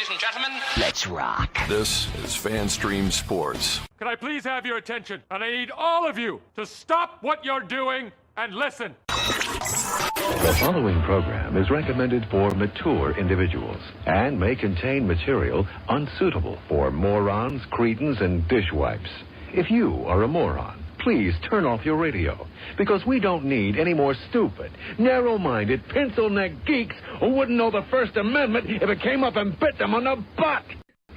Ladies and gentlemen, let's rock. This is FanStream Sports. Can I please have your attention? And I need all of you to stop what you're doing and listen. The following program is recommended for mature individuals and may contain material unsuitable for morons, cretins, and dishwipes. If you are a moron, please turn off your radio, because we don't need any more stupid, narrow-minded, pencil-neck geeks who wouldn't know the First Amendment if it came up and bit them on the butt.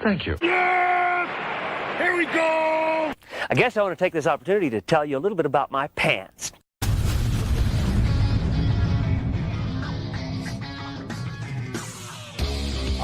Thank you. Yes! Here we go! I guess I want to take this opportunity to tell you a little bit about my pants.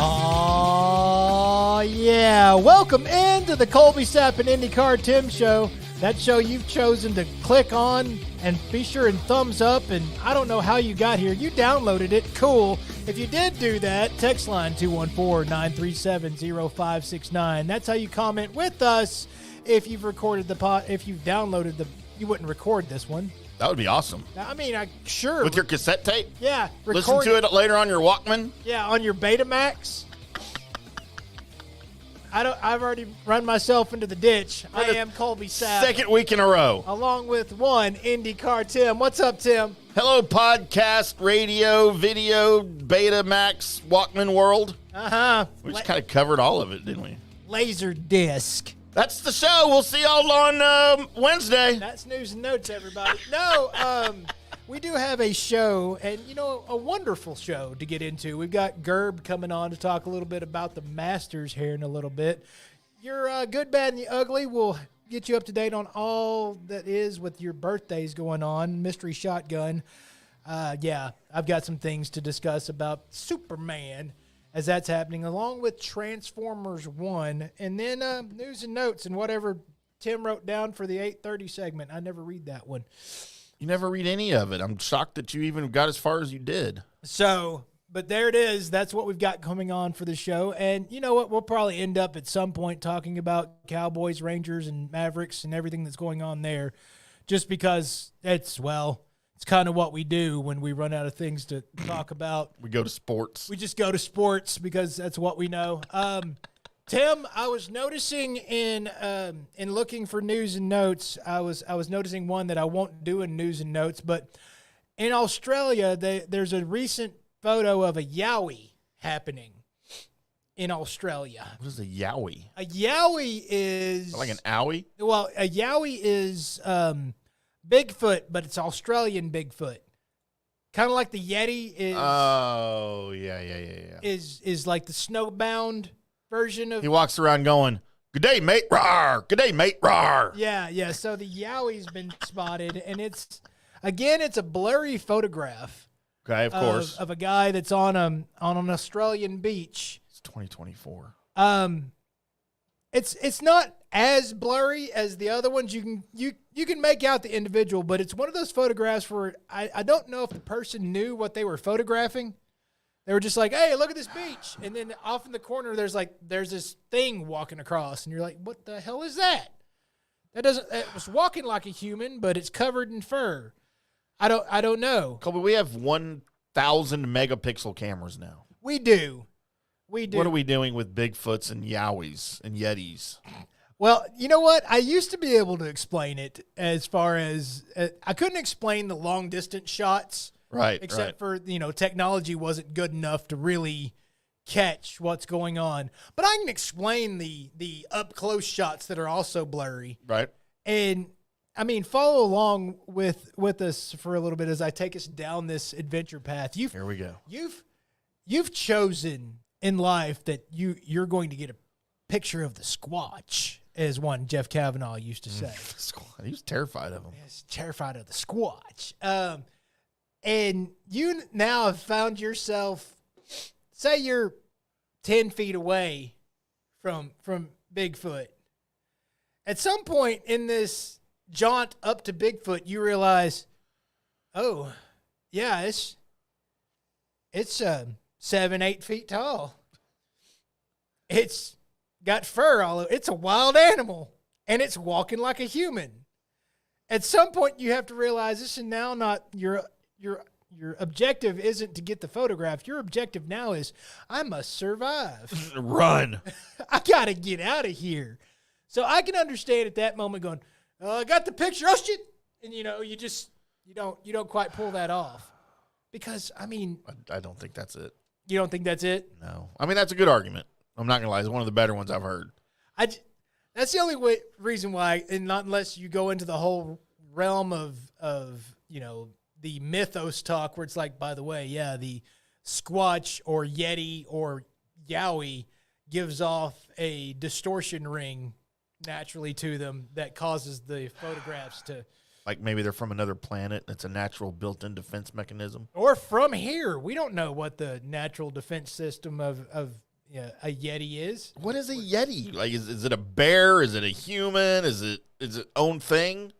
Oh, yeah. Welcome into the Colby Sapp IndyCarTim show. That show you've chosen to click on and be sure and thumbs up. And I don't know how you got here. You downloaded it. Cool. If you did do that, text line 214-937-0569. That's how you comment with us. If you've recorded if you've downloaded you wouldn't record this one. That would be awesome. I mean, sure. With your cassette tape? Yeah. Listen to it later on your Walkman? Yeah, on your Betamax. I've already run myself into the ditch. I am Colby Sapp. Second week in a row. Along with one IndyCarTim. What's up, Tim? Hello, podcast, radio, video, Betamax, Walkman world. Uh-huh. We just kind of covered all of it, didn't we? Laser disc. That's the show. We'll see y'all on Wednesday. That's news and notes, everybody. No, we do have a show, and, a wonderful show to get into. We've got Gerb coming on to talk a little bit about the Masters here in a little bit. Your good, bad, and the ugly will get you up to date on all that is with your birthdays going on. Mystery Shotgun. Yeah, I've got some things to discuss about Superman as that's happening, along with Transformers 1, and then news and notes and whatever Tim wrote down for the 8:30 segment. I never read that one. You never read any of it. I'm shocked that you even got as far as you did. So, but there it is. That's what we've got coming on for the show. And you know what? We'll probably end up at some point talking about Cowboys, Rangers, and Mavericks and everything that's going on there, just because it's kind of what we do when we run out of things to talk about. We go to sports. We just go to sports because that's what we know. Tim, I was noticing in looking for news and notes, I was noticing one that I won't do in news and notes, but in Australia, there's a recent photo of a yowie happening in Australia. What is a yowie? A yowie is like an owie? Well, a yowie is Bigfoot, but it's Australian Bigfoot. Kind of like the Yeti is. Oh, yeah. Is like the snowbound version of. He walks around going, "Good day, mate, rawr! Good day, mate, rawr!" Yeah. So the yowie's been spotted, and it's a blurry photograph. Okay, of course, of a guy that's on an Australian beach. It's 2024. It's not as blurry as the other ones. You can make out the individual, but it's one of those photographs where I don't know if the person knew what they were photographing. They were just like, "Hey, look at this beach," and then off in the corner there's this thing walking across, and you're like, "What the hell is that?" It was walking like a human, but it's covered in fur. I don't know. Colby, we have 1,000 megapixel cameras now. We do. What are we doing with Bigfoots and Yowies and Yetis? Well, you know what? I used to be able to explain it as far as I couldn't explain the long distance shots. Right. Except for, technology wasn't good enough to really catch what's going on. But I can explain the up close shots that are also blurry. Right. And I mean, follow along with us for a little bit as I take us down this adventure path. Here we go. You've chosen in life that you're going to get a picture of the Squatch, as one Jeff Kavanaugh used to say. He was terrified of him. He's terrified of the Squatch. And you now have found yourself, say you're 10 feet away from Bigfoot. At some point in this jaunt up to Bigfoot, you realize, oh, yeah, it's 7-8 feet tall. It's got fur all over. It's a wild animal, and it's walking like a human. At some point, you have to realize this is now not your your objective isn't to get the photograph. Your objective now is, I must survive. Run. I got to get out of here. So I can understand at that moment going, I got the picture. Oh, shit. And, you don't quite pull that off. Because, I mean. I don't think that's it. You don't think that's it? No. I mean, that's a good argument. I'm not going to lie. It's one of the better ones I've heard. That's the only reason why, and not unless you go into the whole realm of the mythos talk where it's like, by the way, yeah, the Squatch or Yeti or Yowie gives off a distortion ring naturally to them that causes the photographs to. Like maybe they're from another planet. It's a natural built-in defense mechanism. Or from here. We don't know what the natural defense system of a Yeti is. What is a Yeti? Like, is it a bear? Is it a human? Is it own thing?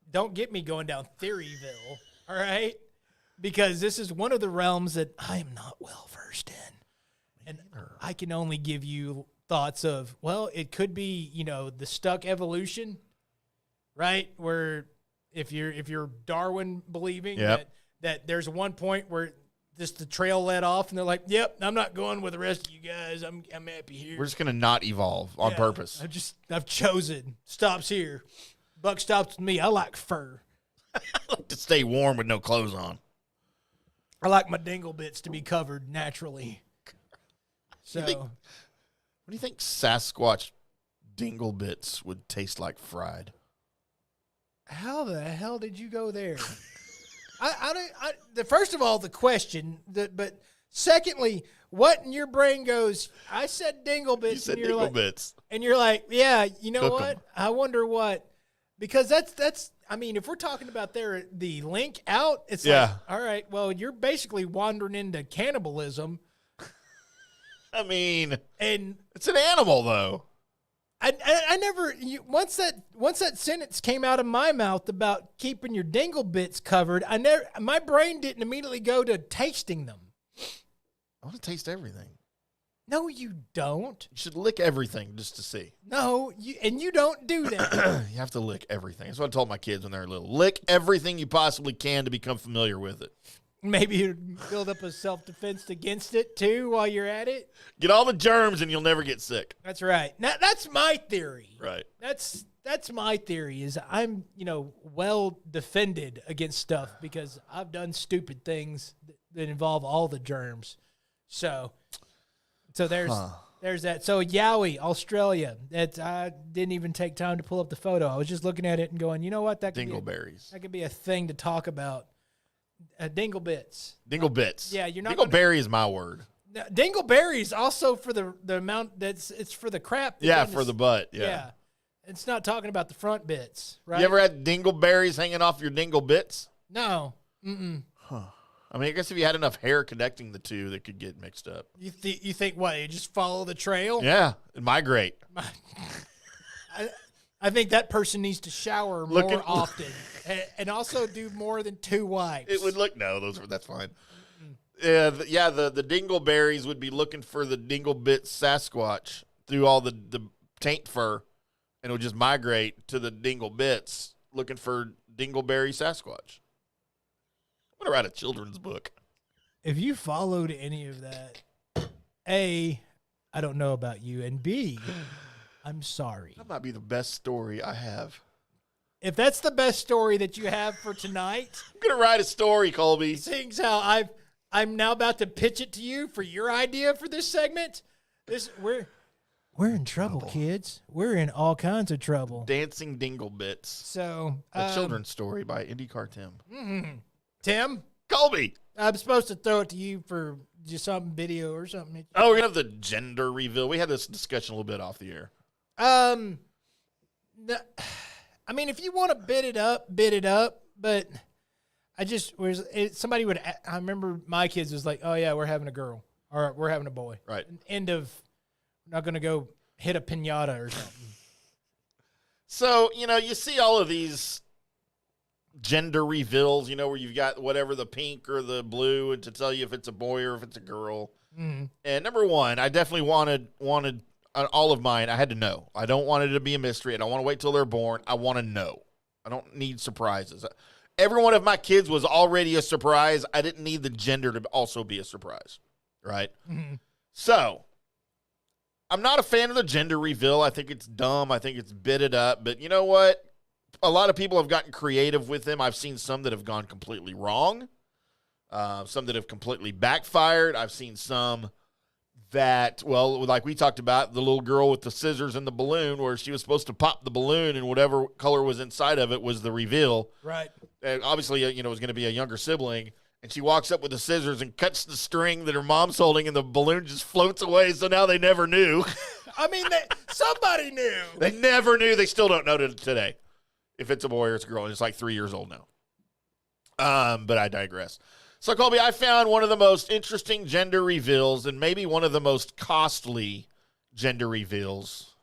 Don't get me going down Theoryville, all right? Because this is one of the realms that I am not well versed in. And I can only give you thoughts of, well, it could be, the stuck evolution, right? Where if you're Darwin believing that there's one point where just the trail let off and they're like, yep, I'm not going with the rest of you guys. I'm happy here. We're just going to not evolve on purpose. I've chosen. Stops here. Buck stops with me. I like fur. I like to stay warm with no clothes on. I like my dingle bits to be covered naturally. So, what do you think Sasquatch dingle bits would taste like fried? How the hell did you go there? First of all, the question, but secondly, what in your brain goes, I said dingle bits. You said dingle bits. And you're like, yeah, you know Cook what? 'em. I wonder what, because that's, I mean, if we're talking about the link out, it's like, all right, well, you're basically wandering into cannibalism. I mean, and it's an animal, though. I never once that sentence came out of my mouth about keeping your dingle bits covered, my brain didn't immediately go to tasting them. I want to taste everything. No, you don't. You should lick everything just to see. No, you don't do that. You have to lick everything. That's what I told my kids when they were little. Lick everything you possibly can to become familiar with it. Maybe you build up a self-defense against it, too, while you're at it. Get all the germs and you'll never get sick. That's right. Now, that's my theory. Right. That's my theory is I'm, well defended against stuff because I've done stupid things that involve all the germs. So there's that. So Yowie, Australia. I didn't even take time to pull up the photo. I was just looking at it and going, you know what? That could be a thing to talk about. Dingle bits. Dingle bits. Yeah, you're not. Dingleberry is my word. Dingleberry is also for the amount it's for the crap. For the butt. Yeah. It's not talking about the front bits, right? You ever had dingleberries hanging off your dingle bits? No. Mm-mm. Huh. I mean, I guess if you had enough hair connecting the two, they could get mixed up. You think what? You just follow the trail? Yeah, and migrate. I think that person needs to shower more often and also do more than 2 wipes. It would look that's fine. Yeah, the dingleberries would be looking for the dinglebit Sasquatch through all the taint fur, and it would just migrate to the dinglebits looking for dingleberry Sasquatch. I'm gonna write a children's book. If you followed any of that, A, I don't know about you, and B, I'm sorry. That might be the best story I have. If that's the best story that you have for tonight, I'm gonna write a story, Colby. Seeing how I'm now about to pitch it to you for your idea for this segment. We're in trouble, kids. We're in all kinds of trouble. Dancing Dinglebits. So a children's story by IndyCarTim. Mm-hmm. Tim? Colby. I'm supposed to throw it to you for just some video or something. Oh, we're gonna have the gender reveal. We had this discussion a little bit off the air. I mean, if you want to bid it up, but I remember my kids was like, oh yeah, we're having a girl or we're having a boy. Right. End of, we're not going to go hit a piñata or something. So, you see all of these gender reveals, where you've got whatever the pink or the blue and to tell you if it's a boy or if it's a girl. Mm-hmm. And number one, I definitely wanted all of mine. I had to know. I don't want it to be a mystery. I don't want to wait till they're born. I want to know. I don't need surprises. every one of my kids was already a surprise. I didn't need the gender to also be a surprise, right? Mm-hmm. So, I'm not a fan of the gender reveal. I think it's dumb. I think it's bitted up. But you know what? A lot of people have gotten creative with them. I've seen some that have gone completely wrong, some that have completely backfired. I've seen some that, well, like we talked about, the little girl with the scissors and the balloon, where she was supposed to pop the balloon and whatever color was inside of it was the reveal. Right. And obviously, it was going to be a younger sibling. And she walks up with the scissors and cuts the string that her mom's holding, and the balloon just floats away. So now they never knew. I mean, somebody knew. They never knew. They still don't know today if it's a boy or it's a girl. And it's like 3 years old now. But I digress. So, Colby, I found one of the most interesting gender reveals and maybe one of the most costly gender reveals.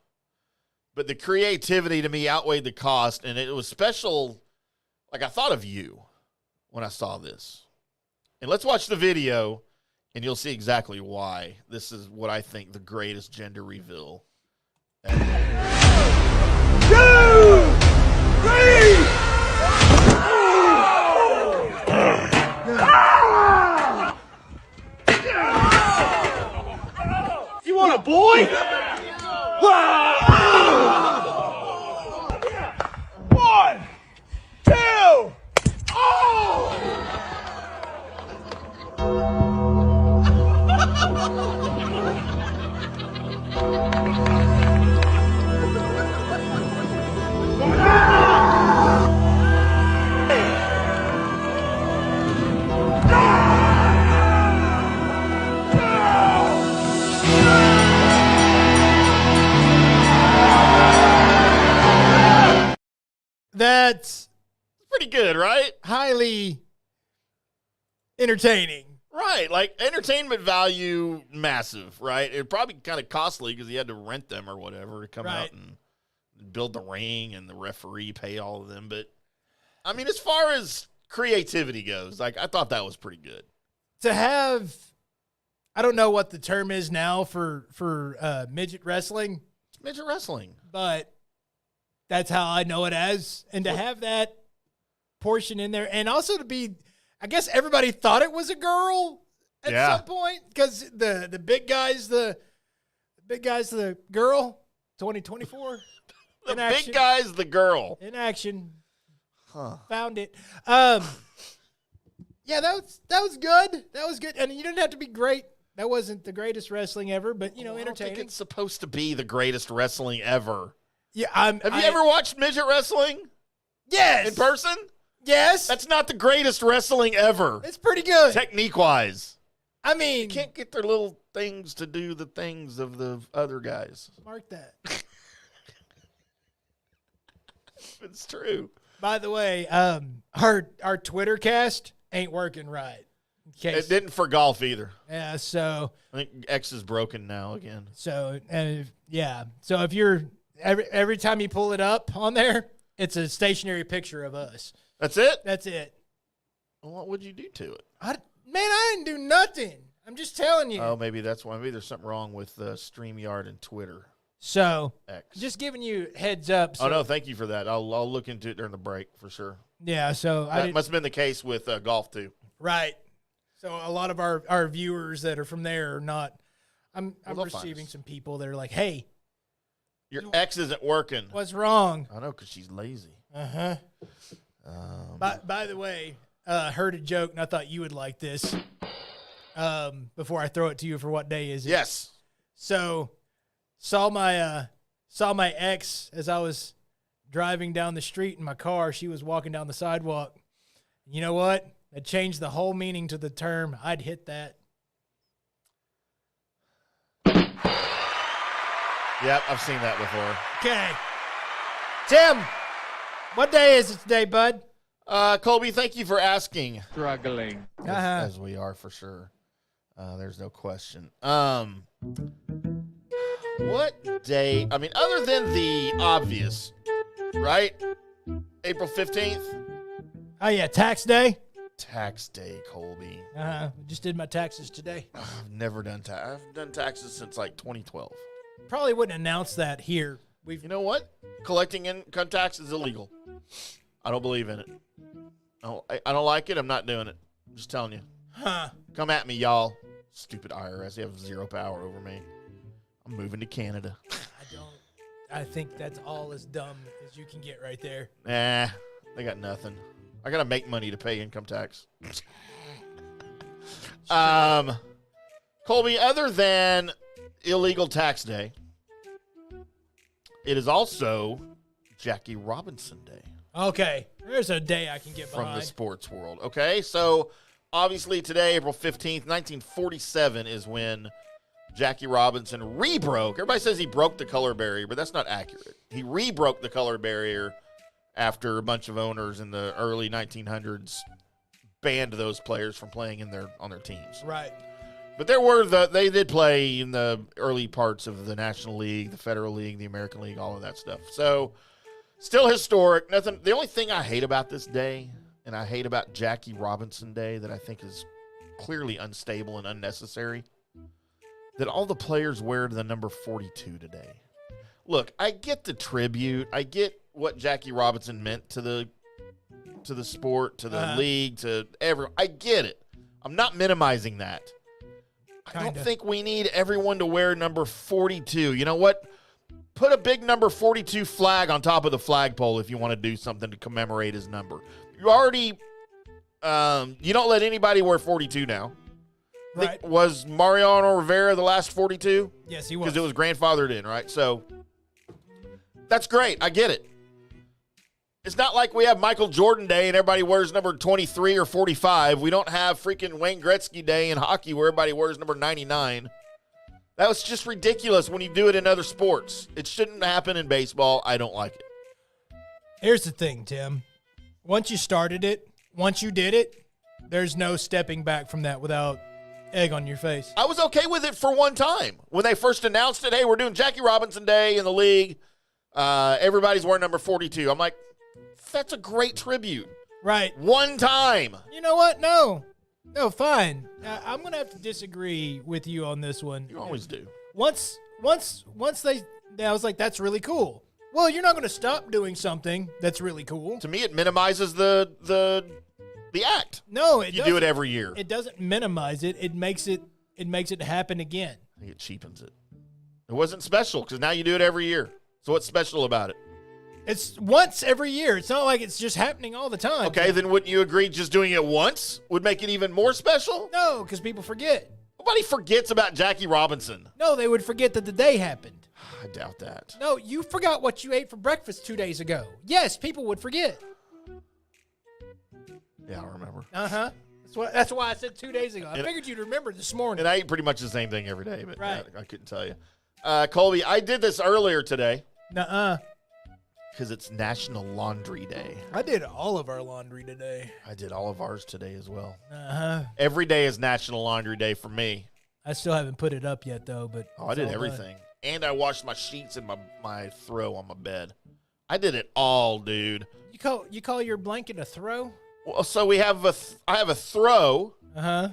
But the creativity to me outweighed the cost, and it was special. Like, I thought of you when I saw this. And let's watch the video, and you'll see exactly why this is what I think the greatest gender reveal ever. 2, 3. You want a boy? 1, 2. That's Pretty good, right? highly entertaining. Right. Like, entertainment value, massive, right? It probably kind of costly because he had to rent them or whatever to come out and build the ring and the referee pay all of them. But, I mean, as far as creativity goes, like, I thought that was pretty good. To have, I don't know what the term is now for midget wrestling, It's midget wrestling. but that's how I know it as. And to have that portion in there, and also to be, I guess everybody thought it was a girl at some point because the big guy's the girl. 2024. The big guy's the girl. In action. Huh. Found it. Yeah, that was good. That was good. And you didn't have to be great. That wasn't the greatest wrestling ever, but I don't entertaining. think it's supposed to be the greatest wrestling ever. Yeah, Have you ever watched midget wrestling? Yes. In person? Yes. That's not the greatest wrestling ever. It's pretty good. Technique-wise. I mean, You can't get their little things to do the things of the other guys. mark that. It's true. By the way, our Twitter cast ain't working right. In case, It didn't for golf either. yeah, so I think X is broken now again. yeah. So if you're every time you pull it up on there, it's a stationary picture of us. That's it? That's it. Well, what would you do to it? I didn't do nothing. I'm just telling you. Oh, maybe that's why. Maybe there's something wrong with StreamYard and Twitter. So X. just giving you heads up. So, Oh, no, thank you for that. I'll look into it during the break for sure. yeah. So That must have been the case with golf, too. right. So a lot of our viewers that are from there are not. I'm they'll find receiving us. some people that are like, "Hey, Your X isn't working. what's wrong?" I know, because she's lazy. Uh-huh. By the way, heard a joke, and I thought you would like this. Before I throw it to you for what day is it? Yes. So, saw my ex as I was driving down the street in my car. She was walking down the sidewalk. You know what? That changed the whole meaning to the term. I'd hit that. Yep, I've seen that before. Okay. Tim, what day is it today, bud? Colby, thank you for asking. Struggling. As we are for sure. There's no question. What day? I mean, other than the obvious, right? April 15th? Oh, yeah, tax day. Tax day, Colby. Just did my taxes today. I've never done tax. I've done taxes since like 2012. Probably wouldn't announce that here. You know what? Collecting income tax is illegal. I don't believe in it. I don't like it. I'm not doing it. I'm just telling you. Huh. Come at me, y'all. Stupid IRS. They have zero power over me. I'm moving to Canada. I think that's all as dumb as you can get right there. Nah, they got nothing. I got to make money to pay income tax. Colby, other than illegal tax day, it is also Jackie Robinson Day. Okay, there's a day I can get from behind. the sports world. Okay, so obviously today, April 15th, 1947 is when Jackie Robinson rebroke. Everybody says he broke the color barrier, but that's not accurate. He rebroke the color barrier after a bunch of owners in the early 1900s banned those players from playing on their teams. Right. But they did play in the early parts of the National League, the Federal League, the American League, all of that stuff. So still historic. Nothing. The only thing I hate about this day, and I hate about Jackie Robinson Day that I think is clearly unstable and unnecessary, that all the players wear the number 42 today. Look, I get the tribute. I get what Jackie Robinson meant to the sport, to the league, to everyone. I get it. I'm not minimizing that. I don't think we need everyone to wear number 42. You know what? Put a big number 42 flag on top of the flagpole if you want to do something to commemorate his number. You already, you don't let anybody wear 42 now. Right. Was Mariano Rivera the last 42? Yes, he was. Because it was grandfathered in, right? So that's great. I get it. It's not like we have Michael Jordan Day and everybody wears number 23 or 45. We don't have freaking Wayne Gretzky Day in hockey where everybody wears number 99. That was just ridiculous when you do it in other sports. It shouldn't happen in baseball. I don't like it. Here's the thing, Tim. Once you started it, once you did it, there's no stepping back from that without egg on your face. I was okay with it for one time. When they first announced it, hey, we're doing Jackie Robinson Day in the league. Everybody's wearing number 42. I'm like, that's a great tribute. Right. One time. You know what? No, fine. I'm going to have to disagree with you on this one. You always do. Once I was like, that's really cool. Well, you're not going to stop doing something that's really cool. To me, it minimizes the act. No, you do it every year. It doesn't minimize it. It makes it happen again. I think it cheapens it. It wasn't special because now you do it every year. So what's special about it? It's once every year. It's not like it's just happening all the time. Okay, then wouldn't you agree just doing it once would make it even more special? No, because people forget. Nobody forgets about Jackie Robinson. No, they would forget that the day happened. I doubt that. No, you forgot what you ate for breakfast 2 days ago. Yes, people would forget. Yeah, I remember. Uh-huh. That's why I said 2 days ago. I figured you'd remember this morning. And I eat pretty much the same thing every day, but right. I couldn't tell you. Colby, I did this earlier today. Nuh-uh. Because it's National Laundry Day. I did all of our laundry today. I did all of ours today as well. Uh-huh. Every day is National Laundry Day for me. I still haven't put it up yet, though. But I did everything. And I washed my sheets and my throw on my bed. I did it all, dude. You call your blanket a throw? Well, so I have a throw. Uh-huh.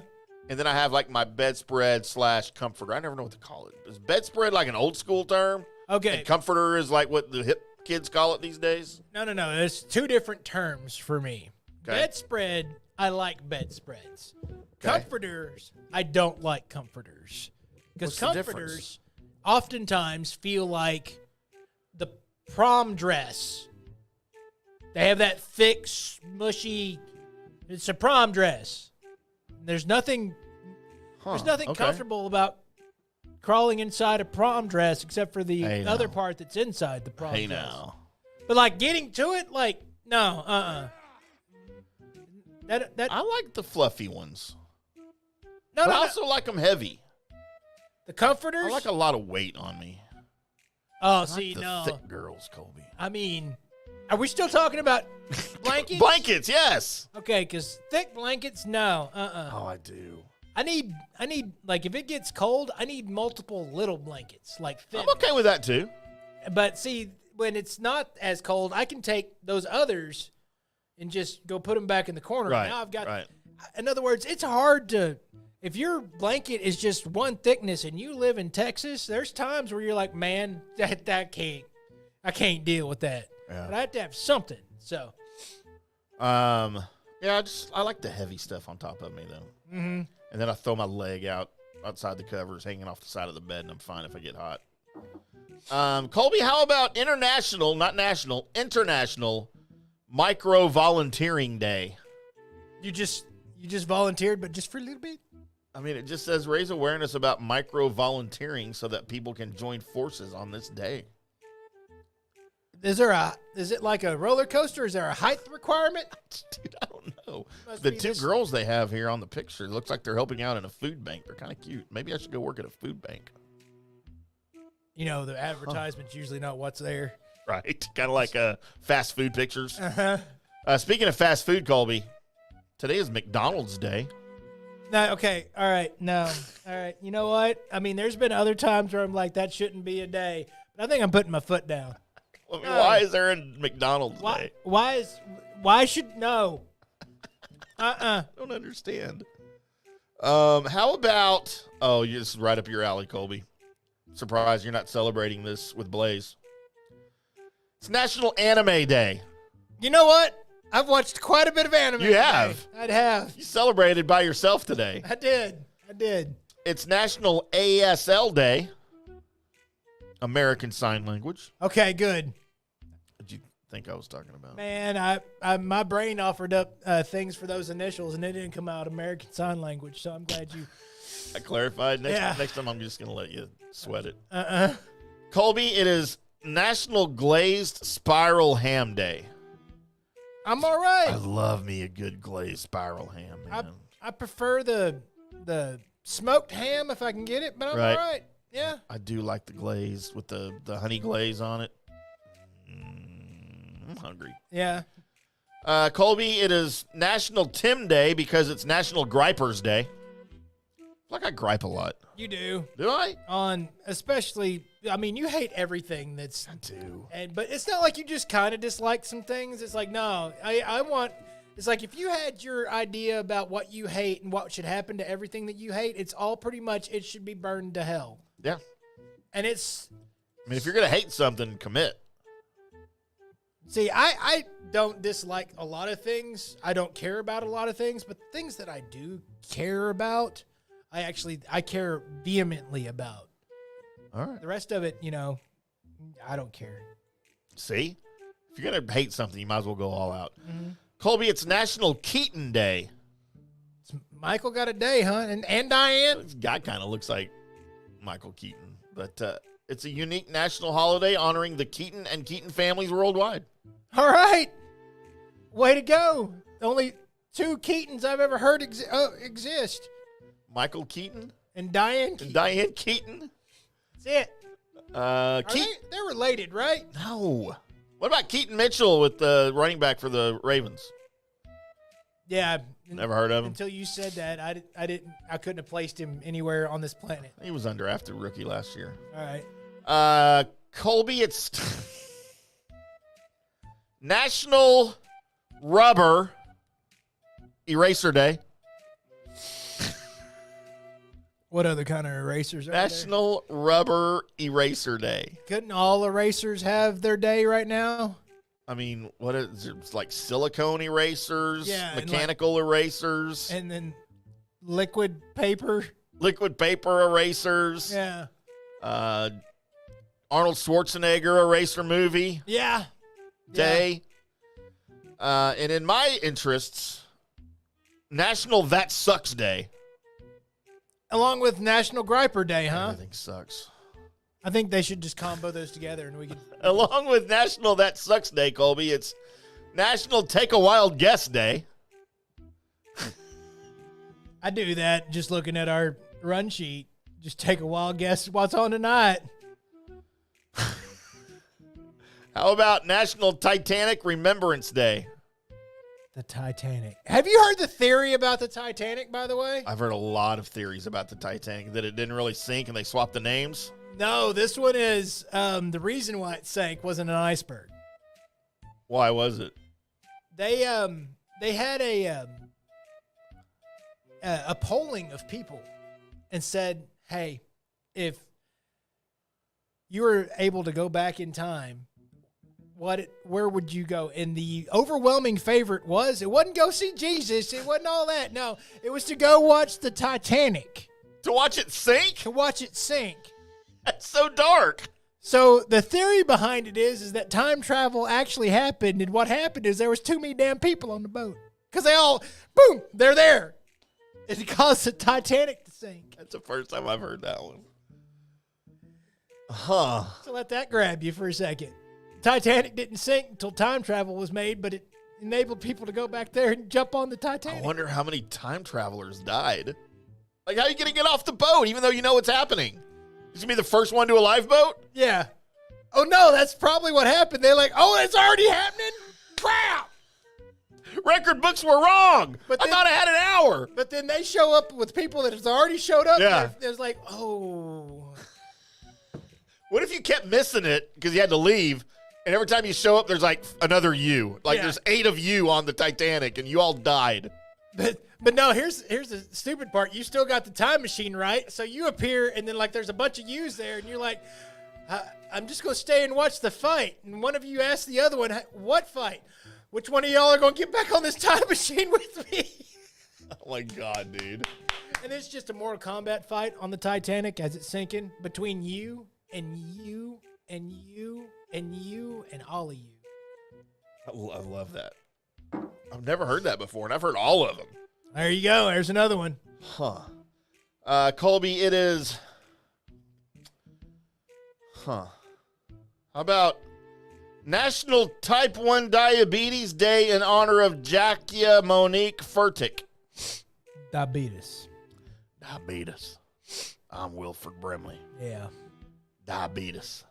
And then I have like my bedspread / comforter. I never know what to call it. Is bedspread like an old school term? Okay. And comforter is like what the hip kids call it these days? No. There's two different terms for me. Okay. Bedspread, I like bedspreads. Okay. Comforters, I don't like comforters. Because comforters oftentimes feel like the prom dress. They have that thick, mushy, it's a prom dress. There's nothing comfortable about crawling inside a prom dress except for the other part that's inside the prom dress. Now. But like getting to it, like, no, That I like the fluffy ones. No, but I also like them heavy. The comforters? I like a lot of weight on me. Oh, I like the thick girls, Colby. I mean, are we still talking about blankets? Blankets, yes. Okay, because thick blankets, no. Oh, I do. I need like if it gets cold, I need multiple little blankets, like thin. I'm okay with that too. But see, when it's not as cold, I can take those others and just go put them back in the corner. Right. Now I've got. Right. In other words, it's hard to. If your blanket is just one thickness and you live in Texas, there's times where you're like, man, I can't deal with that. Yeah. But I have to have something. So. Yeah, Yeah, I like the heavy stuff on top of me, though. Mm-hmm. And then I throw my leg outside the covers, hanging off the side of the bed, and I'm fine if I get hot. Colby, how about international micro volunteering day? You just volunteered, but just for a little bit? I mean, it just says raise awareness about micro volunteering so that people can join forces on this day. Is it like a roller coaster? Is there a height requirement? Dude, I don't know. The two girls they have here on the picture, it looks like they're helping out in a food bank. They're kind of cute. Maybe I should go work at a food bank. You know, the advertisement's usually not what's there. Right. Kind of like fast food pictures. Uh-huh. Speaking of fast food, Colby, today is McDonald's Day. No, okay. All right. No. All right. You know what? I mean, there's been other times where I'm like, that shouldn't be a day. But I think I'm putting my foot down. I mean, why is there a McDonald's Day? Why should no? I don't understand. How about this is right up your alley, Colby. Surprised you're not celebrating this with Blaze. It's National Anime Day. You know what? I've watched quite a bit of anime. You have? Today. I'd have. You celebrated by yourself today. I did. It's National ASL Day. American Sign Language. Okay, good. What did you think I was talking about? Man, my brain offered up things for those initials, and it didn't come out American Sign Language, so I'm glad you... I clarified. Next time I'm just going to let you sweat it. Colby, it is National Glazed Spiral Ham Day. I'm all right. I love me a good glazed spiral ham, man. I prefer the smoked ham if I can get it, but I'm all right. Yeah. I do like the glaze with the honey glaze on it. I'm hungry. Yeah. Colby, it is National Tim Day because it's National Gripers Day. Like I gripe a lot. You do. Do I? Especially, I mean, you hate everything that's... I do. But it's not like you just kind of dislike some things. It's like, no, I want... It's like if you had your idea about what you hate and what should happen to everything that you hate, it's all pretty much, it should be burned to hell. Yeah. And it's... I mean, if you're going to hate something, commit. See, I don't dislike a lot of things. I don't care about a lot of things, but things that I do care about... I care vehemently about. All right. The rest of it, I don't care. See? If you're going to hate something, you might as well go all out. Mm-hmm. Colby, it's National Keaton Day. Michael got a day, huh? And Diane? This guy kind of looks like Michael Keaton. But it's a unique national holiday honoring the Keaton and Keaton families worldwide. All right. Way to go. Only 2 Keatons I've ever heard exist. Michael Keaton and Diane Keaton. And Diane Keaton. That's it. They're related, right? No. What about Keaton Mitchell with the running back for the Ravens? Yeah. Never heard of him. Until you said that, I couldn't have placed him anywhere on this planet. He was undrafted rookie last year. All right. Colby, it's National Rubber Eraser Day. What other kind of erasers are National Rubber Eraser Day. Couldn't all erasers have their day right now? I mean, what is it? It's like silicone erasers, mechanical erasers. And then liquid paper. Liquid paper erasers. Yeah. Arnold Schwarzenegger eraser movie. Yeah. Day. Yeah. And in my interests, National That Sucks Day. Along with National Griper Day, huh? Everything sucks. I think they should just combo those together and we could... Along with National That Sucks Day, Colby, it's National Take a Wild Guess Day. I do that just looking at our run sheet. Just take a wild guess what's on tonight. How about National Titanic Remembrance Day? The Titanic. Have you heard the theory about the Titanic, by the way? I've heard a lot of theories about the Titanic, that it didn't really sink and they swapped the names. No, this one is the reason why it sank wasn't an iceberg. Why was it? They had a polling of people and said, hey, if you were able to go back in time, where would you go? And the overwhelming favorite it wasn't go see Jesus. It wasn't all that. No, it was to go watch the Titanic. To watch it sink? To watch it sink. That's so dark. So the theory behind it is that time travel actually happened, and what happened is there was too many damn people on the boat. Because they all, boom, they're there. It caused the Titanic to sink. That's the first time I've heard that one. Huh. So let that grab you for a second. Titanic didn't sink until time travel was made, but it enabled people to go back there and jump on the Titanic. I wonder how many time travelers died. Like, how are you going to get off the boat even though you know what's happening? He's going to be the first one to a lifeboat? Yeah. Oh, no, that's probably what happened. They're like, oh, it's already happening? Crap! Record books were wrong. But I thought I had an hour. But then they show up with people that has already showed up. Yeah. It's like, oh. What if you kept missing it because you had to leave, and every time you show up, there's like another you. Like there's 8 of you on the Titanic, and you all died. But no, here's the stupid part. You still got the time machine, right? So you appear, and then like there's a bunch of yous there, and you're like, I'm just going to stay and watch the fight. And one of you asks the other one, what fight? Which one of y'all are going to get back on this time machine with me? Oh, my God, dude. And it's just a Mortal Kombat fight on the Titanic as it's sinking between you and you and you and you and all of you. I love that. I've never heard that before, and I've heard all of them. There you go. There's another one. Huh. Colby, it is... Huh. How about National Type 1 Diabetes Day in honor of Jackia Monique Furtick? Diabetes. I'm Wilford Brimley. Yeah. Diabetes.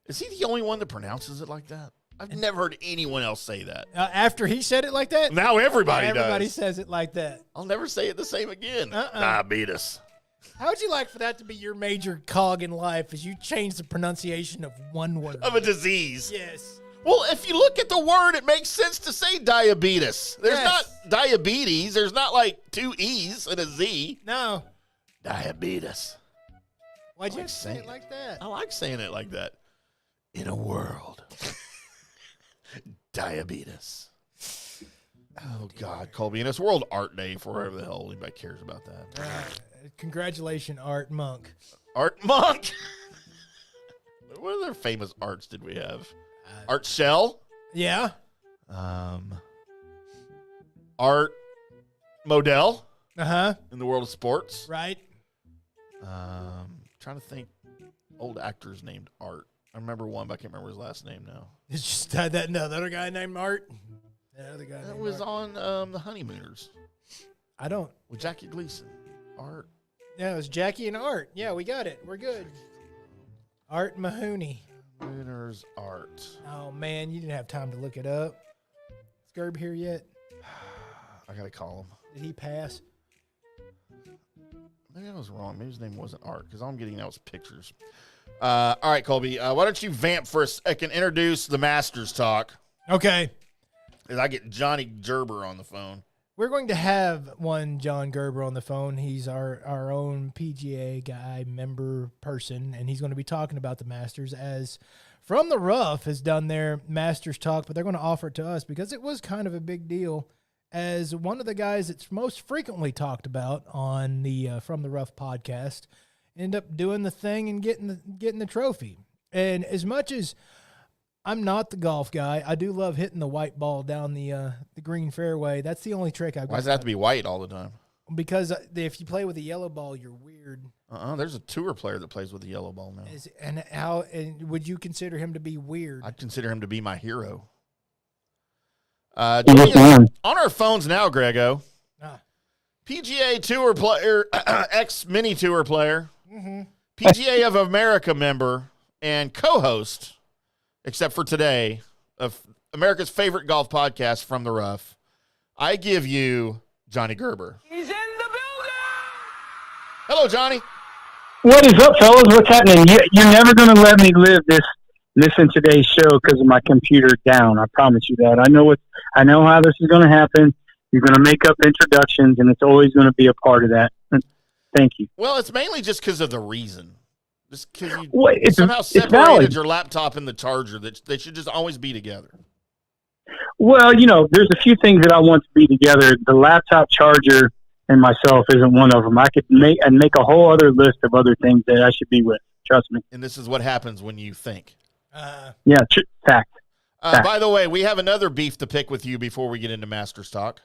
Is he the only one that pronounces it like that? I've never heard anyone else say that. After he said it like that? Now everybody Everybody does. says it like that. I'll never say it the same again. Diabetes. How would you like for that to be your major cog in life as you change the pronunciation of one word? Of a disease. Yes. Well, if you look at the word, it makes sense to say diabetes. There's Yes. not diabetes. There's not like 2 E's and a Z. No. Diabetes. Why'd you have to say it like that? I like saying it like that. In a world. Diabetes. Oh, God, Colby. And it's World Art Day for whatever the hell anybody cares about that. Congratulations, Art Monk. Art Monk? What other famous arts did we have? Art Shell? Yeah. Art Modell Uh-huh. in the world of sports. Right. Trying to think old actors named Art. I remember one, but I can't remember his last name now. It's just that other guy named Art. That other guy That named was Art. on The Honeymooners I don't. with Jackie Gleason. Art. Yeah, it was Jackie and Art. Yeah, we got it. We're good. Art Mahoney. Honeymooners Art. Oh, man, you didn't have time to look it up. Is Gerb here yet? I got to call him. Did he pass? Maybe I was wrong. Maybe his name wasn't Art because all I'm getting now is pictures. All right, Colby. Why don't you vamp for a second? Introduce the Masters talk. Okay. As I get Johnny Gerber on the phone. We're going to have one John Gerber on the phone. He's our own PGA guy, member person, and he's going to be talking about the Masters as From the Rough has done their Masters talk, but they're going to offer it to us because it was kind of a big deal as one of the guys that's most frequently talked about on the From the Rough podcast end up doing the thing and getting the trophy. And as much as I'm not the golf guy, I do love hitting the white ball down the green fairway. That's the only trick I've got. Why does it have to be white all the time? Because if you play with a yellow ball, you're weird. There's a tour player that plays with the yellow ball now. And would you consider him to be weird? I'd consider him to be my hero. On our phones now, Grego. PGA Tour player, ex-mini tour player, PGA of America member, and co-host, except for today, of America's favorite golf podcast, From the Rough. I give you Johnny Gerber. He's in the building! Hello, Johnny. What is up, fellas? What's happening? You're never going to let me listen to today's show because of my computer down. I promise you that. I know how this is going to happen. You're going to make up introductions, and it's always going to be a part of that. Thank you. Well, it's mainly just because of the reason. Just because you it's separated valid. your laptop and the charger, that they should just always be together. Well, there's a few things that I want to be together. The laptop, charger, and myself isn't one of them. I could make a whole other list of other things that I should be with. Trust me. And this is what happens when you think. Yeah, fact. By the way, we have another beef to pick with you before we get into Masters talk.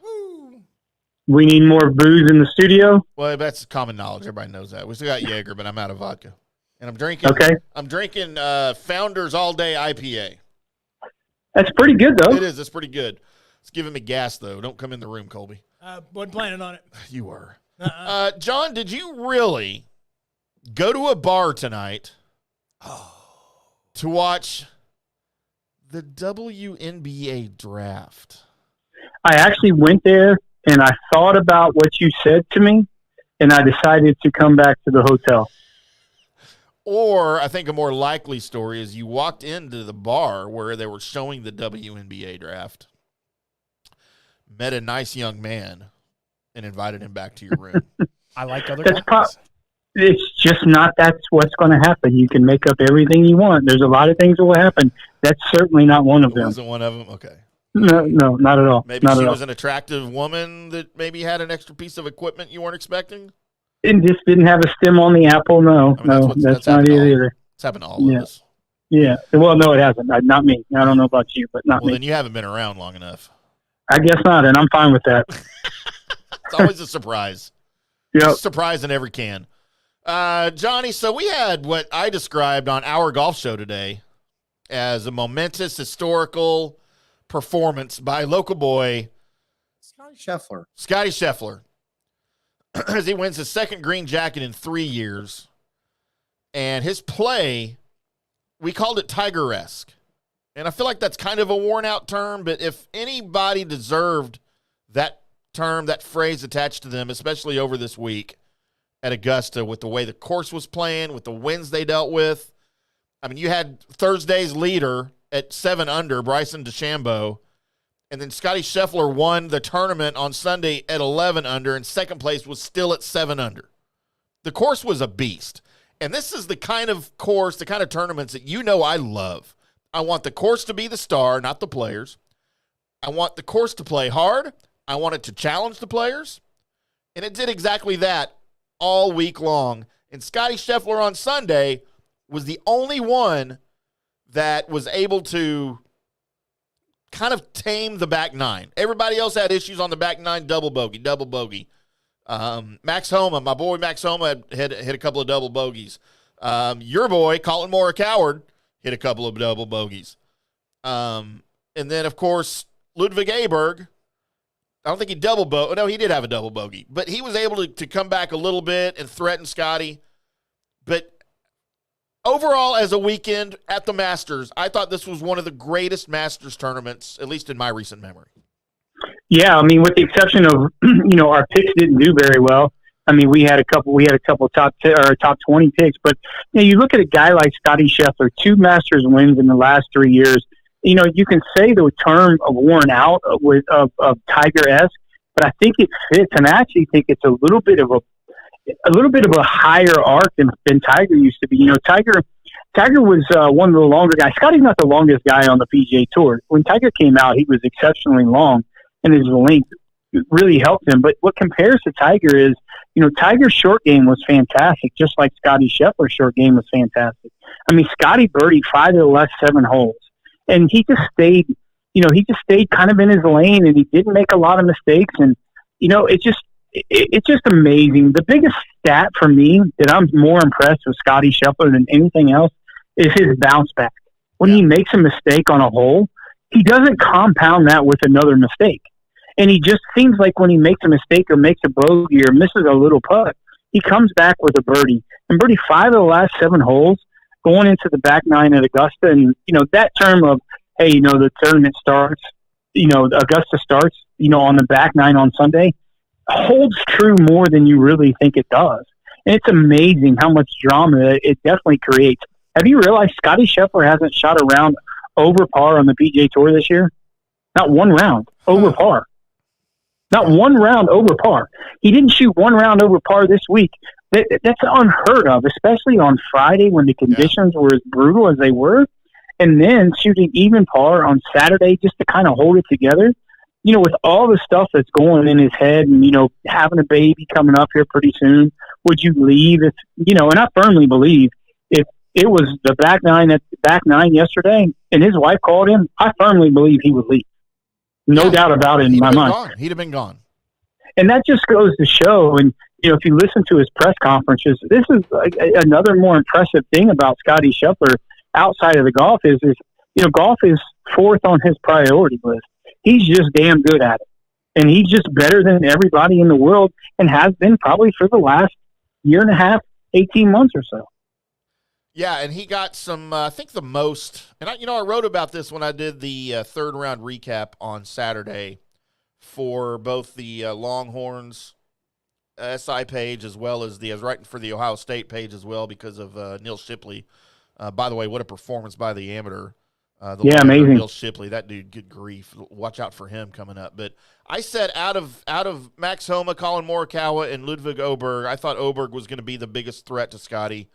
We need more booze in the studio. Well, that's common knowledge. Everybody knows that. We still got Jaeger, but I'm out of vodka, and I'm drinking. Okay. I'm drinking Founders All Day IPA. That's pretty good, though. It is. It's pretty good. It's giving me gas, though. Don't come in the room, Colby. Wasn't planning on it. You were. John, did you really go to a bar tonight to watch the WNBA draft? I actually went there, and I thought about what you said to me, and I decided to come back to the hotel. Or I think a more likely story is you walked into the bar where they were showing the WNBA draft, met a nice young man, and invited him back to your room. I like other guys. It's just not that's what's going to happen. You can make up everything you want. There's a lot of things that will happen. That's certainly not one of them. Wasn't one of them? Okay. No, not at all. Maybe she was an attractive woman that maybe had an extra piece of equipment you weren't expecting? It just didn't have a stem on the apple. No, that's not it either. It's happened to all of us. Yeah. Well, no, it hasn't. Not me. I don't know about you, but not me. Well, then you haven't been around long enough. I guess not, and I'm fine with that. It's always a surprise. Yeah. Surprise in every can. Johnny, so we had what I described on our golf show today as a momentous historical performance by local boy Scotty Scheffler. Scotty Scheffler, as he wins his second green jacket in 3 years. And his play, we called it Tiger-esque. And I feel like that's kind of a worn-out term, but if anybody deserved that term, that phrase attached to them, especially over this week at Augusta, with the way the course was playing, with the winds they dealt with. I mean, you had Thursday's leader at 7 under, Bryson DeChambeau, and then Scotty Scheffler won the tournament on Sunday at 11 under, and second place was still at 7 under. The course was a beast. And this is the kind of course, the kind of tournaments that I love. I want the course to be the star, not the players. I want the course to play hard. I want it to challenge the players. And it did exactly that all week long. And Scotty Scheffler on Sunday was the only one that was able to kind of tame the back nine. Everybody else had issues on the back nine, double bogey. Max Homa, my boy Max Homa had hit a couple of double bogeys. Your boy, Colin Morikawa, hit a couple of double bogeys. And then, of course, Ludwig Aberg, I don't think he double bogey. No, he did have a double bogey. But he was able to come back a little bit and threaten Scotty. But overall, as a weekend at the Masters, I thought this was one of the greatest Masters tournaments, at least in my recent memory. Yeah, I mean, with the exception of our picks didn't do very well. I mean, we had a couple top 20 picks, but you look at a guy like Scotty Scheffler, 2 Masters wins in the last 3 years. You can say the term of worn out of Tiger-esque, but I think it fits, and I actually think it's a little bit of a higher arc than Tiger used to be. Tiger was one of the longer guys. Scotty's not the longest guy on the PGA Tour. When Tiger came out, he was exceptionally long, and his length really helped him. But what compares to Tiger is, Tiger's short game was fantastic, just like Scotty Scheffler's short game was fantastic. I mean, Scotty birdied 5 of the last 7 holes, and he just stayed kind of in his lane, and he didn't make a lot of mistakes. And it's just amazing. The biggest stat for me that I'm more impressed with Scotty Scheffler than anything else is his bounce back. When he makes a mistake on a hole, he doesn't compound that with another mistake. And he just seems like when he makes a mistake or makes a bogey or misses a little putt, he comes back with a birdie. And birdie 5 of the last 7 holes going into the back 9 at Augusta. And, that term of, hey, the tournament starts, Augusta starts, on the back 9 on Sunday, holds true more than you really think it does. And it's amazing how much drama it definitely creates. Have you realized Scotty Scheffler hasn't shot a round over par on the PGA Tour this year? Not one round over par. Not one round over par. He didn't shoot one round over par this week That's unheard of, especially on Friday when the conditions were as brutal as they were. And then shooting even par on Saturday just to kind of hold it together. You know, with all the stuff that's going in his head and, you know, having a baby coming up here pretty soon, would you leave? If, you know, and I firmly believe if it was the back nine yesterday and his wife called him, I firmly believe he would leave. No doubt about it in my mind. He'd have been gone. And that just goes to show, and, you know, if you listen to his press conferences, this is another more impressive thing about Scottie Scheffler outside of the golf is, you know, golf is fourth on his priority list. He's just damn good at it. And he's just better than everybody in the world and has been probably for the last year and a half, 18 months or so. Yeah, and he got some, I think the most, and I wrote about this when I did the third round recap on Saturday for both the Longhorns SI page as well as I was writing for the Ohio State page as well because of Neil Shipley. By the way, what a performance by the amateur. Amazing. Neil Shipley, that dude, good grief. Watch out for him coming up. But I said out of Max Homa, Colin Morikawa, and Ludwig Oberg, I thought Oberg was going to be the biggest threat to Scotty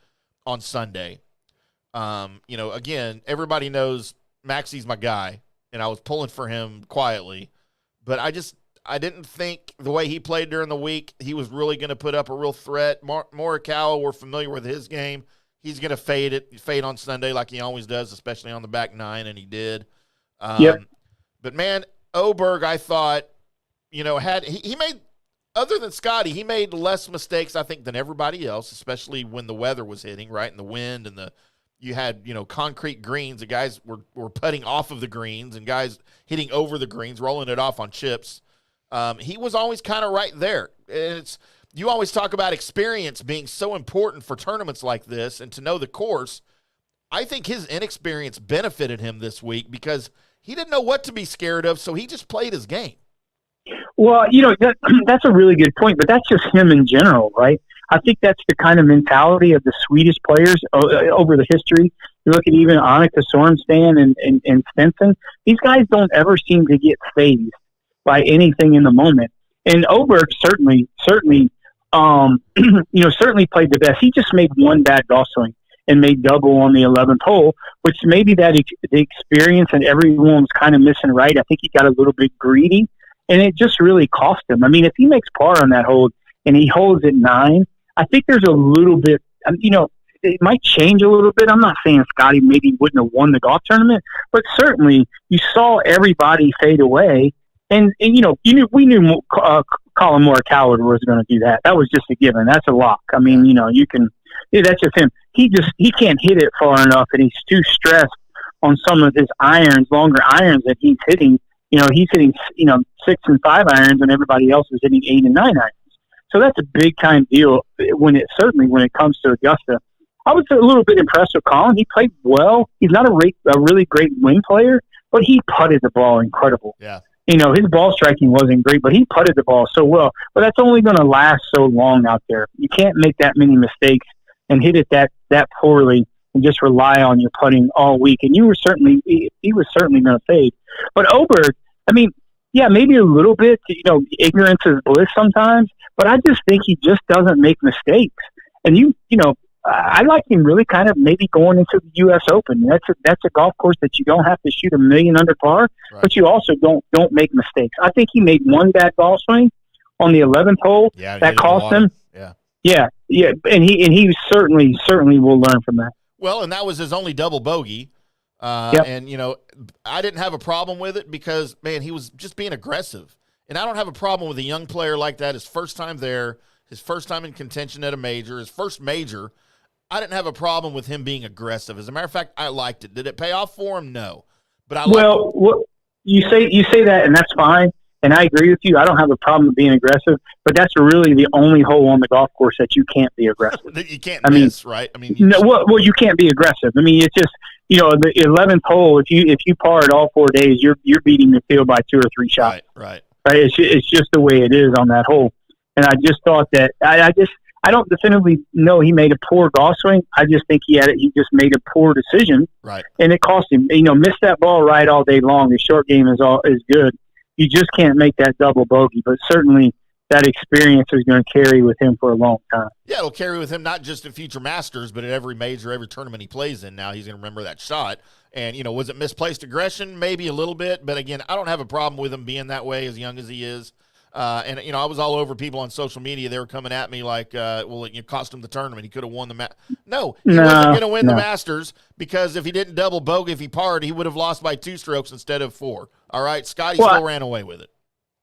on Sunday. You know, again, everybody knows Maxie's my guy, and I was pulling for him quietly. But I didn't think the way he played during the week, he was really going to put up a real threat. Morikawa, we're familiar with his game. He's going to fade on Sunday like he always does, especially on the back nine, and he did. But, man, Oberg, I thought, you know, he made, other than Scotty, he made less mistakes, I think, than everybody else, especially when the weather was hitting, right, and the wind and you had, you know, concrete greens. The guys were putting off of the greens and guys hitting over the greens, rolling it off on chips. He was always kind of right there. You always talk about experience being so important for tournaments like this and to know the course. I think his inexperience benefited him this week because he didn't know what to be scared of, so he just played his game. Well, you know, that's a really good point, but that's just him in general, right? I think that's the kind of mentality of the Swedish players over the history. You look at even Annika Sorenstam and Stenson. These guys don't ever seem to get fazed by anything in the moment. And Oberg certainly, you know, certainly played the best. He just made one bad golf swing and made double on the 11th hole, which maybe the experience and everyone was kind of missing right. I think he got a little bit greedy, and it just really cost him. I mean, if he makes par on that hole and he holds at 9, I think there's a little bit, you know, it might change a little bit. I'm not saying Scotty maybe wouldn't have won the golf tournament, but certainly you saw everybody fade away. And you know, we knew Colin Morikawa was going to do that. That was just a given. That's a lock. I mean, you know, that's just him. He can't hit it far enough, and he's too stressed on some of his longer irons that he's hitting. You know, he's hitting, you know, 6 and 5 irons, and everybody else is hitting 8 and 9 irons. So that's a big time deal when it comes to Augusta. I was a little bit impressed with Colin. He played well. He's not a really great wing player, but he putted the ball incredible. Yeah. You know, his ball striking wasn't great, but he putted the ball so well. But that's only going to last so long out there. You can't make that many mistakes and hit it that poorly and just rely on your putting all week. And he was certainly going to fade. But Oberg, I mean, yeah, maybe a little bit, you know, ignorance is bliss sometimes, but I just think he just doesn't make mistakes. And you know, I like him really kind of maybe going into the U.S. Open. That's a golf course that you don't have to shoot 1,000,000 under par, right, but you also don't make mistakes. I think he made one bad golf swing on the 11th hole that cost him. Yeah, and he certainly will learn from that. Well, and that was his only double bogey. And, you know, I didn't have a problem with it because, man, he was just being aggressive. And I don't have a problem with a young player like that. His first time there, his first time in contention at a major, his first major. I didn't have a problem with him being aggressive. As a matter of fact, I liked it. Did it pay off for him? No. But I you say that, and that's fine. And I agree with you. I don't have a problem with being aggressive, but that's really the only hole on the golf course that you can't be aggressive. You can't miss, right? I mean, you can't be aggressive. I mean, it's just, you know, the 11th hole. If you par it all 4 days, you're beating the field by 2 or 3 shots. Right. It's just the way it is on that hole. And I just thought that I don't definitively know he made a poor golf swing. I just think he just made a poor decision. Right. And it cost him. You know, missed that ball right all day long. His short game is good. You just can't make that double bogey. But certainly, that experience is going to carry with him for a long time. Yeah, it'll carry with him not just at future Masters, but at every major, every tournament he plays in. Now he's going to remember that shot. And, was it misplaced aggression? Maybe a little bit. But, again, I don't have a problem with him being that way as young as he is. And I was all over people on social media. They were coming at me like, well, it cost him the tournament. He could have won the No, he wasn't going to win the Masters because if he didn't double bogey, if he parred, he would have lost by 2 strokes instead of 4. All right, Scotty still ran away with it.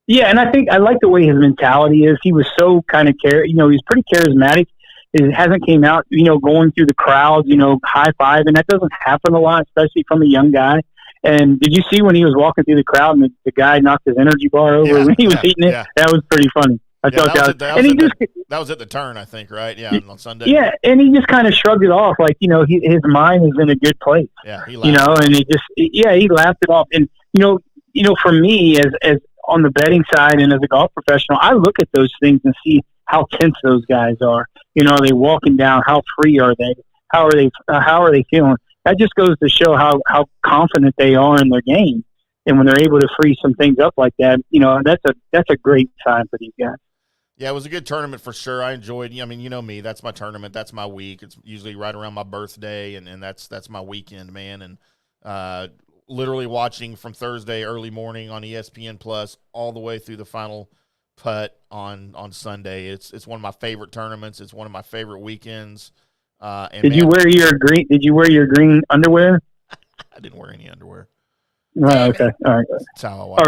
Yeah, and I think I like the way his mentality is. He was so kind of he's pretty charismatic. It hasn't came out, going through the crowds, high five, and that doesn't happen a lot, especially from a young guy. And did you see when he was walking through the crowd and the guy knocked his energy bar over when he was eating it? Yeah. That was pretty funny. I thought that was at the turn, I think, right? Yeah, on Sunday. Yeah, and he just kind of shrugged it off, like his mind is in a good place. Yeah, he laughed. And he laughed it off. And for me as on the betting side and as a golf professional, I look at those things and see how tense those guys are. Are they walking down? How free are they? How are they feeling? That just goes to show how confident they are in their game. And when they're able to free some things up like that, that's a great sign for these guys. Yeah, it was a good tournament for sure. I enjoyed. I mean, me, that's my tournament. That's my week. It's usually right around my birthday, and that's my weekend, man. And literally watching from Thursday early morning on ESPN Plus all the way through the final putt on Sunday. It's one of my favorite tournaments. It's one of my favorite weekends. Did you wear your green underwear? I didn't wear any underwear. Oh, okay. All right. That's how I watch.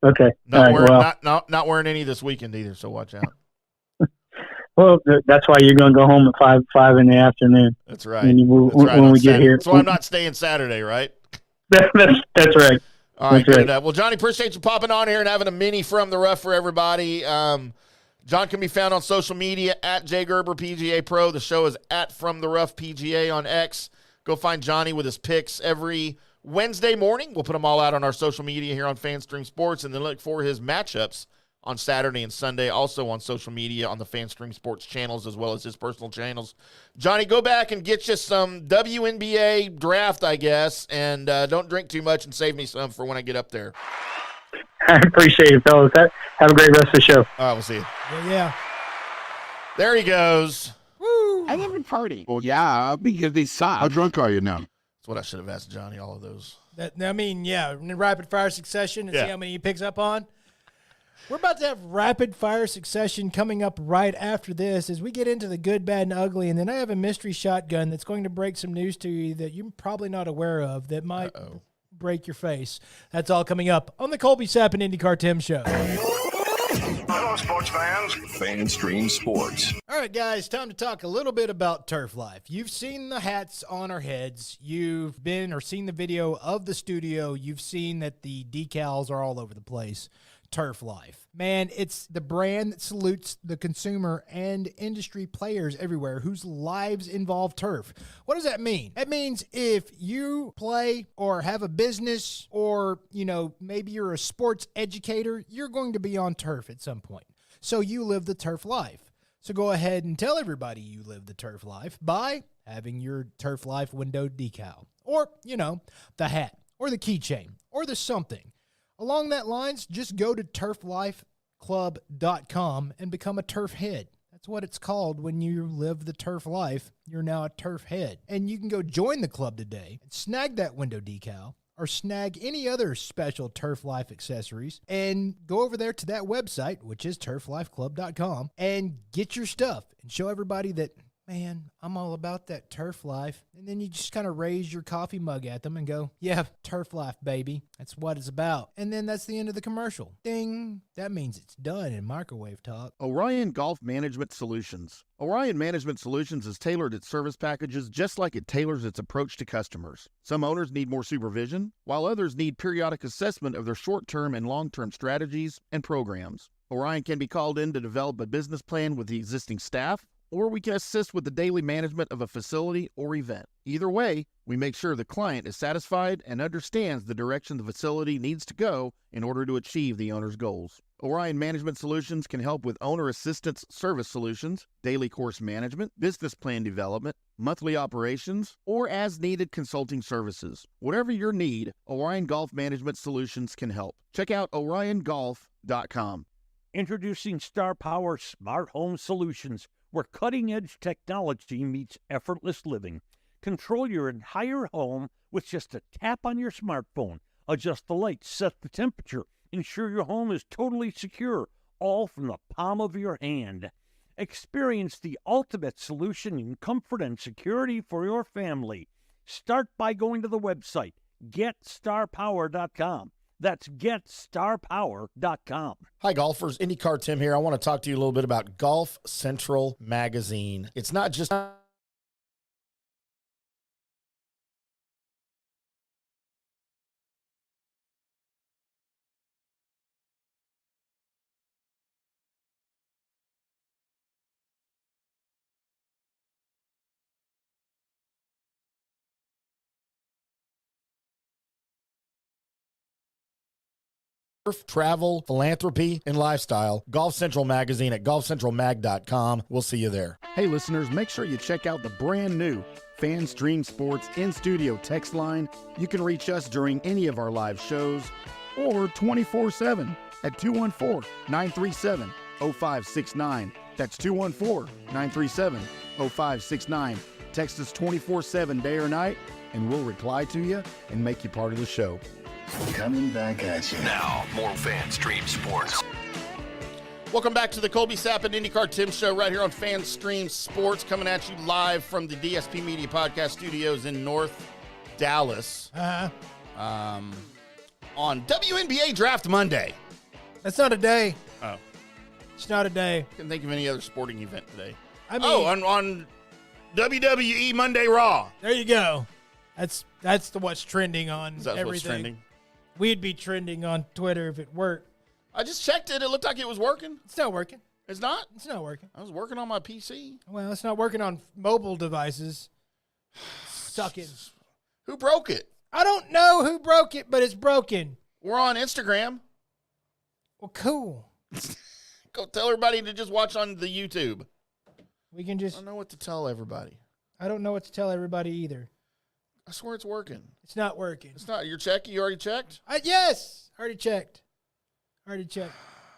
Okay. Not wearing any this weekend either, so watch out. Well, that's why you're going to go home at 5 in the afternoon. That's right. When we get here. That's why I'm not staying Saturday, right? That's right. All right, good enough. Well, Johnny, appreciate you popping on here and having a mini From the Rough for everybody. John can be found on social media at Jay Gerber PGA Pro. The show is at From the Rough PGA on X. Go find Johnny with his picks every Wednesday morning. We'll put them all out on our social media here on FanStream Sports, and then look for his matchups on Saturday and Sunday, also on social media on the FanStream Sports channels as well as his personal channels. Johnny, go back and get you some WNBA draft, I guess, and don't drink too much and save me some for when I get up there. I appreciate it, fellas. Have a great rest of the show. All right, we'll see you. Yeah. There he goes. Woo! I never party. Well, yeah, because they suck. How drunk are you now? That's what I should have asked Johnny, all of those. In rapid fire succession and see how many he picks up on. We're about to have rapid fire succession coming up right after this as we get into the good, bad, and ugly. And then I have a mystery shotgun that's going to break some news to you that you're probably not aware of that might break your face. That's all coming up on the Colby Sapp IndyCarTim show. Hello, sports fans. FanStream Sports. All right, guys, time to talk a little bit about turf life. You've seen the hats on our heads. You've been or seen the video of the studio. You've seen that the decals are all over the place. Turf Life. Man, it's the brand that salutes the consumer and industry players everywhere whose lives involve turf. What does that mean? That means if you play or have a business or, maybe you're a sports educator, you're going to be on turf at some point. So you live the turf life. So go ahead and tell everybody you live the turf life by having your Turf Life window decal or, the hat or the keychain or the something. Along that lines, just go to turflifeclub.com and become a turf head. That's what it's called when you live the turf life. You're now a turf head. And you can go join the club today and snag that window decal or snag any other special Turf Life accessories and go over there to that website, which is turflifeclub.com, and get your stuff and show everybody that, man, I'm all about that turf life. And then you just kind of raise your coffee mug at them and go, yeah, turf life, baby. That's what it's about. And then that's the end of the commercial. Ding. That means it's done in microwave talk. Orion Golf Management Solutions. Orion Management Solutions has tailored its service packages just like it tailors its approach to customers. Some owners need more supervision, while others need periodic assessment of their short-term and long-term strategies and programs. Orion can be called in to develop a business plan with the existing staff, or we can assist with the daily management of a facility or event. Either way, we make sure the client is satisfied and understands the direction the facility needs to go in order to achieve the owner's goals. Orion Management Solutions can help with owner assistance service solutions, daily course management, business plan development, monthly operations, or as-needed consulting services. Whatever your need, Orion Golf Management Solutions can help. Check out oriongolf.com. Introducing Star Power Smart Home Solutions, where cutting-edge technology meets effortless living. Control your entire home with just a tap on your smartphone. Adjust the lights, set the temperature, ensure your home is totally secure, all from the palm of your hand. Experience the ultimate solution in comfort and security for your family. Start by going to the website, GetStarPower.com. That's GetStarPower.com. Hi, golfers. IndyCarTim here. I want to talk to you a little bit about Golf Central Magazine. It's not just travel, philanthropy, and lifestyle. Golf Central Magazine at golfcentralmag.com. We'll see you there. Hey, listeners, make sure you check out the brand new Fan Stream Sports in-studio text line. You can reach us during any of our live shows or 24/7 at 214-937-0569. That's 214-937-0569. Text us 24/7 day or night, and we'll reply to you and make you part of the show. Coming back at you. Now, more Fan Stream Sports. Welcome back to the Colby Sapp IndyCarTim show right here on Fan Stream Sports, coming at you live from the DSP Media Podcast Studios in North Dallas. On WNBA Draft Monday. That's not a day. Oh. It's not a day. Couldn't think of any other sporting event today. I mean, on WWE Monday Raw. There you go. That's what's trending on Is that everything. what's trending? We'd be trending on Twitter if it worked. I just checked it. It looked like it was working. It's not working. It's not? It's not working. I was working on my PC. Well, it's not working on mobile devices. Suck it. Who broke it? I don't know who broke it, but it's broken. We're on Instagram. Well, cool. Go tell everybody to just watch on the YouTube. We can just... I don't know what to tell everybody. I don't know what to tell everybody either. I swear it's working. It's not working. It's not. You're checking? You already checked? Yes. Already checked.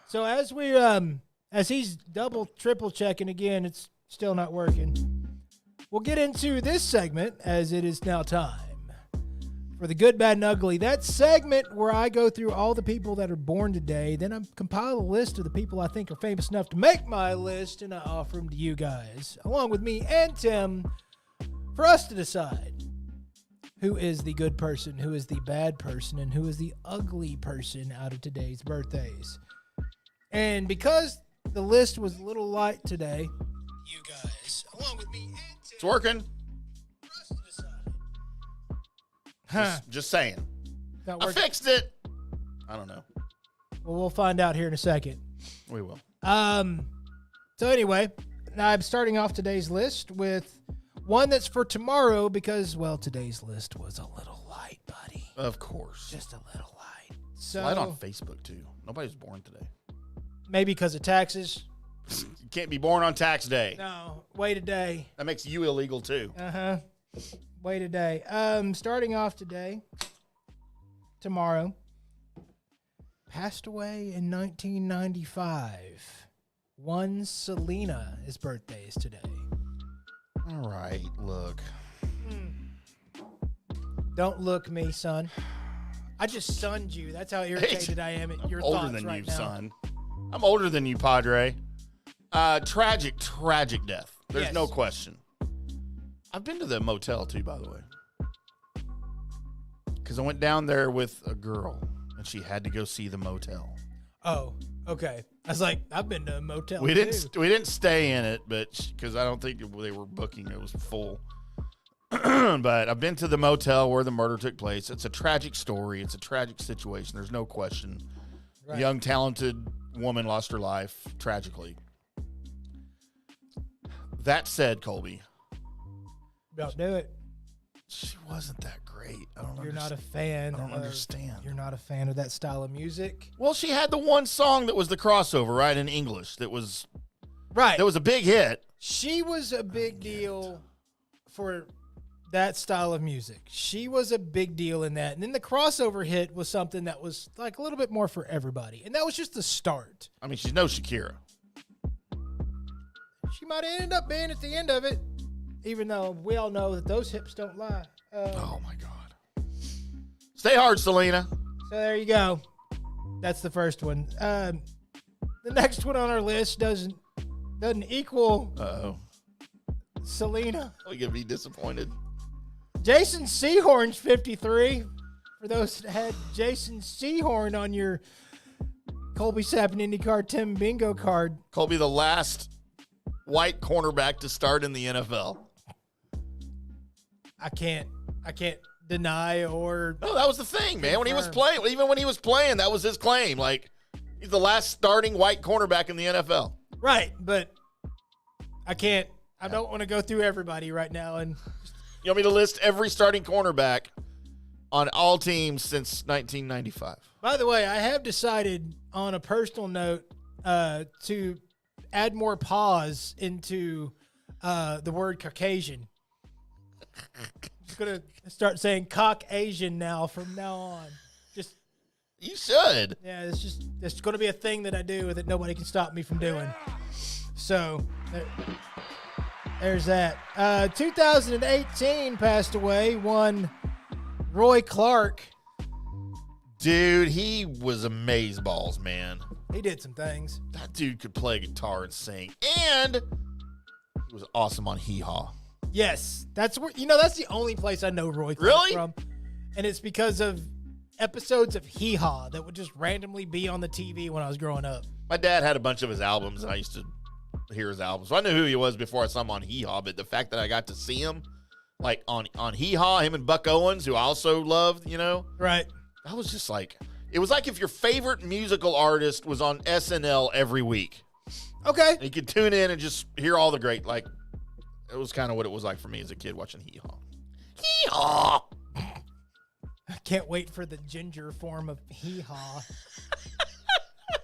So as we as he's double, triple checking again, it's still not working. We'll get into this segment as it is now time for the good, bad, and ugly. That segment where I go through all the people that are born today. Then I compile a list of the people I think are famous enough to make my list, and I offer them to you guys, along with me and Tim, for us to decide who is the good person, who is the bad person, and who is the ugly person out of today's birthdays. And because the list was a little light today, you guys, along with me and Tim, it's working. for us to decide. Just saying. Not I working. fixed it. I don't know. Well, we'll find out here in a second. We will. So anyway, I'm starting off today's list with one that's for tomorrow because, well, today's list was a little light, buddy. Of course. Just a little light. So Light on Facebook, too. Nobody's born today. maybe because of taxes. You can't be born on tax day. No, wait a day. That makes you illegal, too. Wait a day. Starting off today, tomorrow, passed away in 1995. One Selena, his birthday is today. All right, look. Don't look me, son. I just sunned you. That's how irritated I am at your thoughts older than right you, now. son. I'm older than you, Padre. Tragic death. There's Yes. no question. I've been to the motel, too, by the way. Because I went down there with a girl, and she had to go see the motel. Oh, okay. I was like, I've been to a motel, We too. didn't stay in it, but because I don't think they were booking, it was full. But I've been to the motel where the murder took place. It's a tragic story. It's a tragic situation. There's no question. Right. A young, talented woman lost her life tragically. That said, Colby, Don't do it. she wasn't that great. You're not a fan. I don't understand. You're not a fan of that style of music. Well, she had the one song that was the crossover, right, in English. That was right. That was a big hit. She was a big deal for that style of music. She was a big deal in that. And then the crossover hit was something that was like a little bit more for everybody. And that was just the start. I mean, she's no Shakira. She might have ended up being at the end of it, even though we all know that those hips don't lie. Oh, my God. Stay hard, Selena. So there you go. That's the first one. The next one on our list doesn't equal Selena. We could be disappointed. Jason Sehorn's 53. For those that had Jason Sehorn on your Colby Sapp IndyCarTim bingo card. Colby, the last white cornerback to start in the NFL. I can't deny or No, that was the thing, man. When he was confirm. playing, even when he was playing, that was his claim. Like, he's the last starting white cornerback in the NFL. Right, but I don't want to go through everybody right now. And You want me to list every starting cornerback on all teams since 1995? by the way, I have decided on a personal note to add more pause into the word Caucasian. Just going to start saying Caucasian now from now on. Just You should. Yeah, it's going to be a thing that I do that nobody can stop me from doing. So there's that. 2018 passed away. One Roy Clark. Dude, he was amazeballs, man. He did some things. That dude could play guitar and sing. And he was awesome on Hee Haw. Yes, that's where that's the only place I know Roy Clark Really? from, and it's because of episodes of Hee Haw that would just randomly be on the TV when I was growing up. My dad had a bunch of his albums, and I used to hear his albums. So I knew who he was before I saw him on Hee Haw, but the fact that I got to see him, like on Hee Haw, him and Buck Owens, who I also loved, Right. I was just like, it was like if your favorite musical artist was on SNL every week. Okay. And you could tune in and just hear all the great, like, it was kind of what it was like for me as a kid watching Hee Haw. Hee Haw! I can't wait for the ginger form of Hee Haw.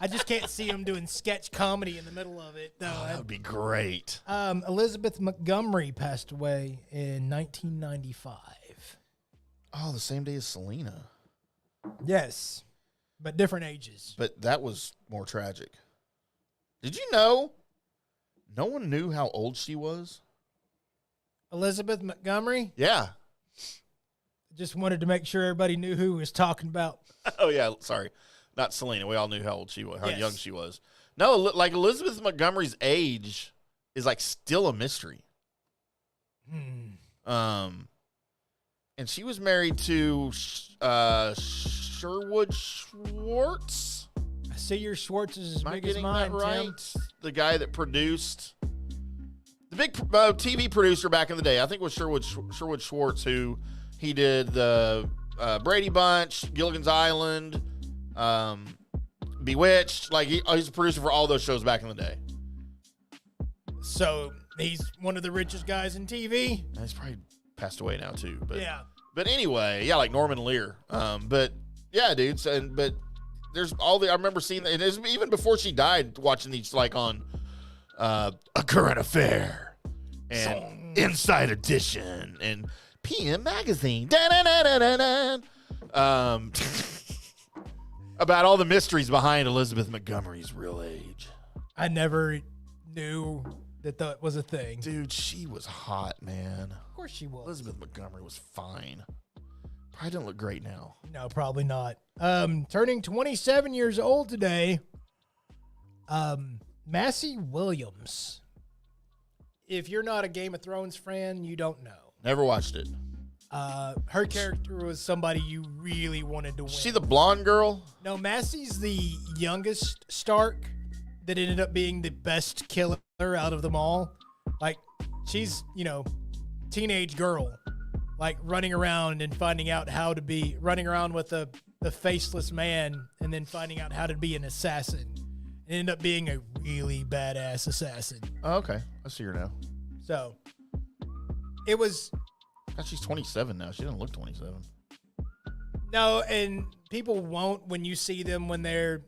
I just can't see him doing sketch comedy in the middle of it, though. That would be great. Elizabeth Montgomery passed away in 1995. Oh, the same day as Selena. Yes, but different ages. But that was more tragic. Did you know no one knew how old she was? Elizabeth Montgomery? Yeah. Just wanted to make sure everybody knew who was talking about. Oh, yeah. Sorry. Not Selena. We all knew how old she was, how Yes. young she was. No, like Elizabeth Montgomery's age is like still a mystery. And she was married to Sherwood Schwartz. I see your Schwartz is as Am I big as getting mine, that right? Tim. The guy that produced the big TV producer back in the day. I think it was Sherwood Schwartz who he did the Brady Bunch, Gilligan's Island, Bewitched. Like he's a producer for all those shows back in the day. So he's one of the richest guys in TV. He's probably passed away now too. But Yeah. But anyway, yeah, like Norman Lear. But yeah, dude. But there's all the I remember seeing that. It was even before she died, watching these like on A Current Affair and Inside Edition and PM Magazine. About all the mysteries behind Elizabeth Montgomery's real age. I never knew that was a thing. Dude, she was hot, man. Of course she was. Elizabeth Montgomery was fine. Probably didn't look great now. No, probably not. Turning 27 years old today, Massey Williams. If you're not a Game of Thrones fan, you don't know. Never watched it. Her character was somebody you really wanted to win. She the blonde girl? No, Massey's the youngest Stark that ended up being the best killer out of them all. Like, she's, teenage girl, like running around and finding out how to be, running around with the faceless man and then finding out how to be an assassin. And ended up being a really badass assassin. Oh, okay. I see her now. So, it was... God, she's 27 now. She doesn't look 27. No, and people won't when you see them when they're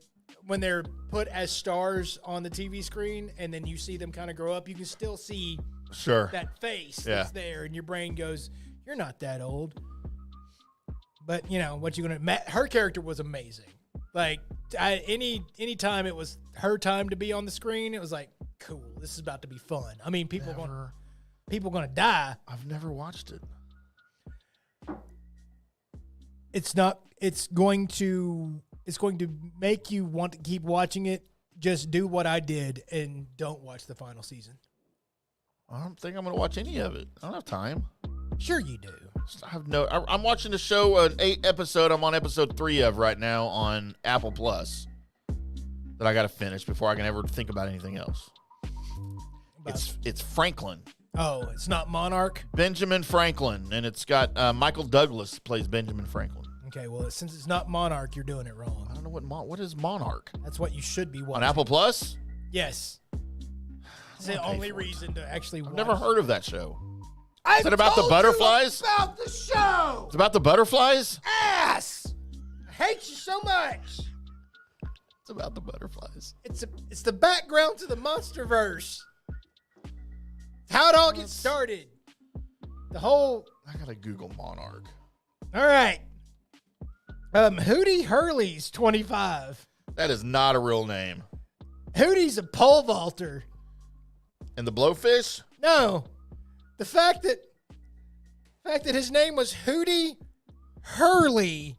put as stars on the TV screen, and then you see them kind of grow up. You can still see Sure that face Yeah. that's there, and your brain goes, You're not that old. But, you know, what you going to... Her character was amazing. Like, any time it was her time to be on the screen, it was like, cool, this is about to be fun. I mean, people going to die. I've never watched it. It's going to make you want to keep watching it. Just do what I did and don't watch the final season. I don't think I'm going to watch any of it. I don't have time. Sure you do. I'm watching the show, an 8 episode. I'm on episode 3 of right now on Apple Plus that I got to finish before I can ever think about anything else. It's Franklin. Oh, it's not Monarch? Benjamin Franklin, and it's got Michael Douglas plays Benjamin Franklin. Okay, well, since it's not Monarch, you're doing it wrong. I don't know what is Monarch. That's what you should be watching. On Apple Plus? Yes. It's the only reason to actually watch. I've never heard of that show. Is it about the butterflies? About the show. It's about the butterflies? Ass. I hate you so much. It's about the butterflies. It's the background to the Monsterverse. It's how it all gets started. The whole. I gotta Google Monarch. All right. Hootie Hurley's 25. That is not a real name. Hootie's a pole vaulter. And the Blowfish? No. The fact that his name was Hootie Hurley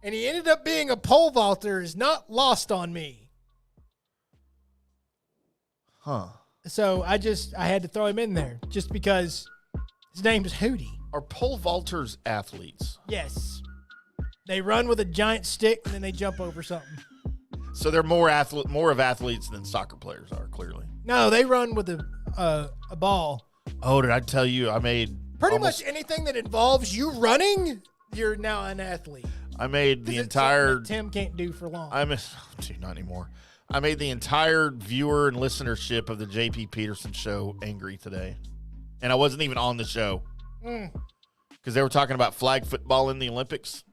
and he ended up being a pole vaulter is not lost on me. Huh. So I had to throw him in there just because his name is Hootie. Are pole vaulters athletes? Yes. They run with a giant stick and then they jump over something. So they're more of athletes than soccer players are, clearly. No, they run with a ball. Oh, did I tell you I made pretty much anything that involves you running, you're now an athlete. I made the entire Tim can't do for long. Not anymore. I made the entire viewer and listenership of the JP Peterson show angry today. And I wasn't even on the show. Because they were talking about flag football in the Olympics.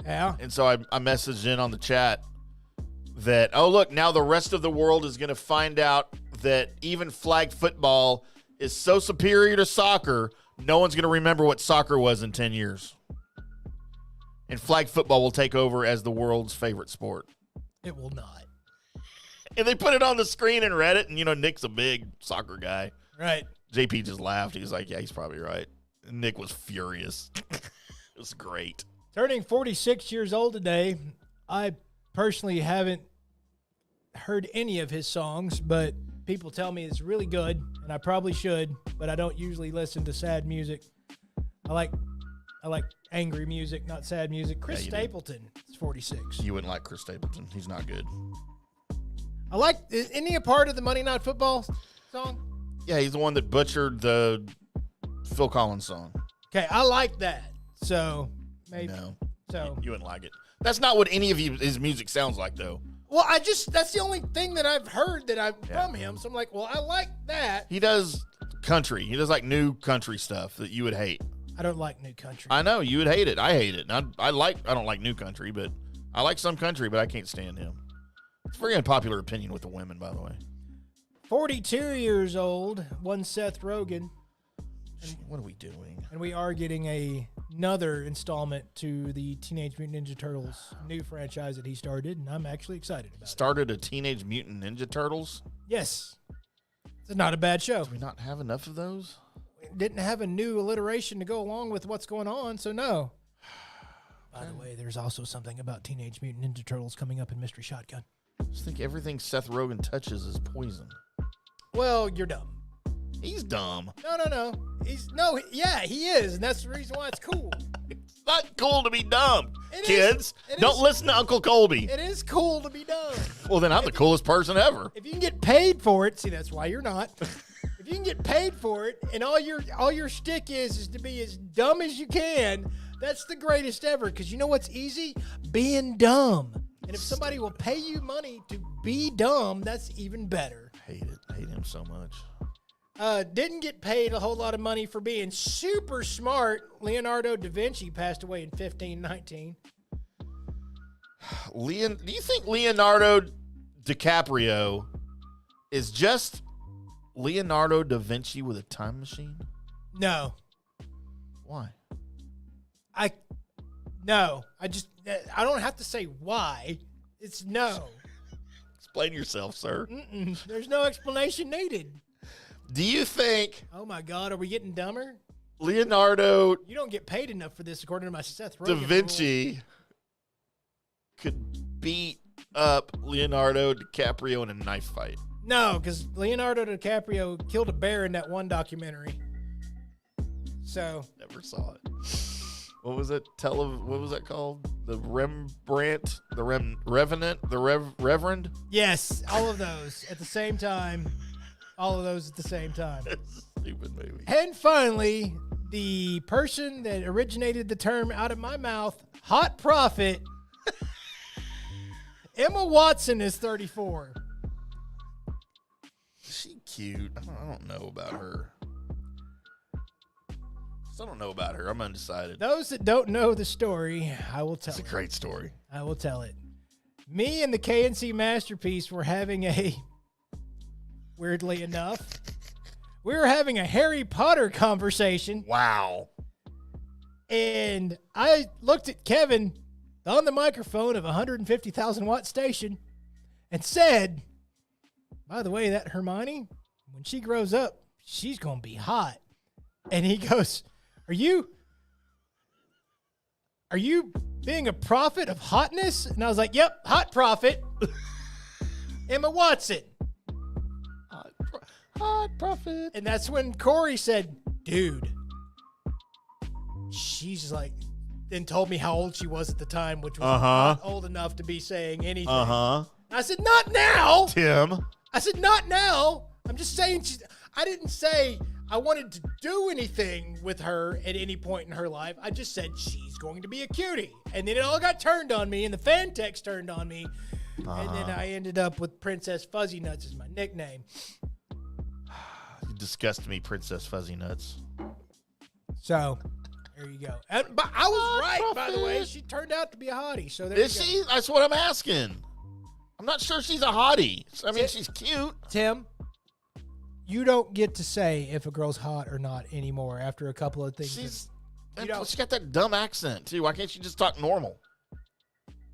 Yeah. And so I messaged in on the chat that, oh, look, now the rest of the world is going to find out that even flag football is so superior to soccer, no one's going to remember what soccer was in 10 years. And flag football will take over as the world's favorite sport. It will not. And they put it on the screen and read it, and, Nick's a big soccer guy. Right. JP just laughed. He was like, yeah, he's probably right. And Nick was furious. It was great. Turning 46 years old today, I personally haven't heard any of his songs, but people tell me it's really good, and I probably should, but I don't usually listen to sad music. I like angry music, not sad music. Chris Stapleton is 46. You wouldn't like Chris Stapleton. He's not good. Isn't he a part of the Monday Night Football song? Yeah, he's the one that butchered the Phil Collins song. Okay, I like that. So, maybe. No. So you wouldn't like it. That's not what any of his music sounds like, though. Well, that's the only thing that I've heard from him. So I'm like, well, I like that. He does country. He does like new country stuff that you would hate. I don't like new country. I know you would hate it. I hate it. I don't like new country, but I like some country, but I can't stand him. It's a very unpopular opinion with the women, by the way. 42 years old, one Seth Rogen. What are we doing? And we are getting another installment to the Teenage Mutant Ninja Turtles new franchise that he started, and I'm actually excited about it. Started a Teenage Mutant Ninja Turtles? Yes. It's not a bad show. Do we not have enough of those? We didn't have a new alliteration to go along with what's going on, so no. By the way, there's also something about Teenage Mutant Ninja Turtles coming up in Mystery Shotgun. I just think everything Seth Rogen touches is poison. Well, you're dumb. He's dumb. No. He is, and that's the reason why it's cool. It's not cool to be dumb, kids. Don't listen to Uncle Colby. It is cool to be dumb. Well, then I'm the coolest person ever. If you can get paid for it, see, that's why you're not. If you can get paid for it, and all your shtick is to be as dumb as you can, that's the greatest ever. Because you know what's easy? Being dumb. And if somebody will pay you money to be dumb, that's even better. Hate it. Hate him so much. Didn't get paid a whole lot of money for being super smart. Leonardo da Vinci passed away in 1519. Do you think Leonardo DiCaprio is just Leonardo da Vinci with a time machine? No. Why? No. I don't have to say why. It's no. Explain yourself, sir. There's no explanation needed. Do you think... Oh, my God. Are we getting dumber? Leonardo... You don't get paid enough for this, according to my Seth Rogen Da Vinci could beat up Leonardo DiCaprio in a knife fight. No, because Leonardo DiCaprio killed a bear in that one documentary. So... Never saw it. What was it? What was that called? The Rembrandt? The Revenant? The Reverend? Yes, all of those at the same time. All of those at the same time. Stupid movie. And finally, the person that originated the term out of my mouth, Hot Prophet, Emma Watson is 34. Is she cute? I don't know about her. I don't know about her. I'm undecided. Those that don't know the story, I will tell it. It's a great story. I will tell it. Me and the KNC Masterpiece were having weirdly enough, we were having a Harry Potter conversation. Wow. And I looked at Kevin on the microphone of a 150,000 watt station and said, by the way, that Hermione, when she grows up, she's going to be hot. And he goes, Are you being a prophet of hotness? And I was like, yep, hot prophet. Emma Watson. Hot prophet. And that's when Corey said, dude, she's like, then told me how old she was at the time, which was not old enough to be saying anything. I said, not now. Tim. I said, not now. I'm just saying I didn't say I wanted to do anything with her at any point in her life. I just said she's going to be a cutie. And then it all got turned on me, and the fan text turned on me. And then I ended up with Princess Fuzzy Nuts as my nickname. You disgust me, Princess Fuzzy Nuts. So, there you go. But I was right, by the way. She turned out to be a hottie. So there Is she? That's what I'm asking. I'm not sure she's a hottie. I mean, she's cute. Tim, you don't get to say if a girl's hot or not anymore after a couple of things. She's got that dumb accent, too. Why can't she just talk normal?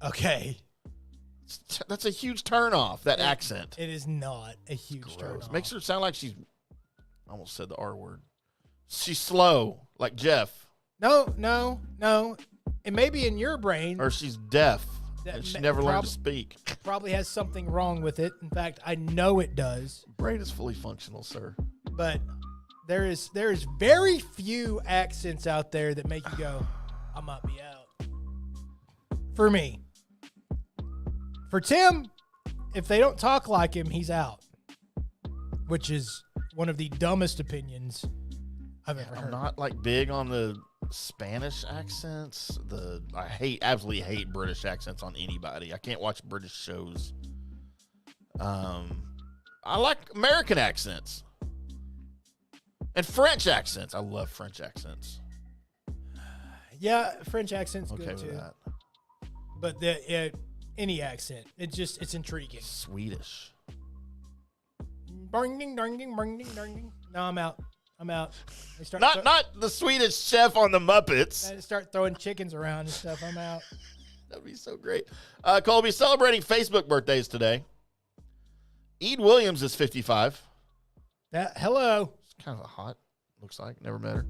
Okay. That's a huge turnoff, that accent. It is not a huge turnoff. Makes her sound like she's... I almost said the R word. She's slow, like Jeff. No. It may be in your brain. Or she's deaf, and she never learned to speak. Probably has something wrong with it. In fact, I know it does. Brain is fully functional, sir. But there is very few accents out there that make you go, I might be out. For me. For Tim, if they don't talk like him, he's out. Which is one of the dumbest opinions I've ever heard. I'm not like big on the Spanish accents. I absolutely hate British accents on anybody. I can't watch British shows. I like American accents and French accents. I love French accents. Yeah, French accent's Okay good with too. that. But any accent, it's intriguing. Swedish. Ding, ding, ding, ding, ding, ding. No, I'm out. They start Not the Swedish chef on the Muppets. They start throwing chickens around and stuff. I'm out. That'd be so great. Colby, celebrating Facebook birthdays today. Ed Williams is 55. Hello. It's kind of hot, looks like. Never met her.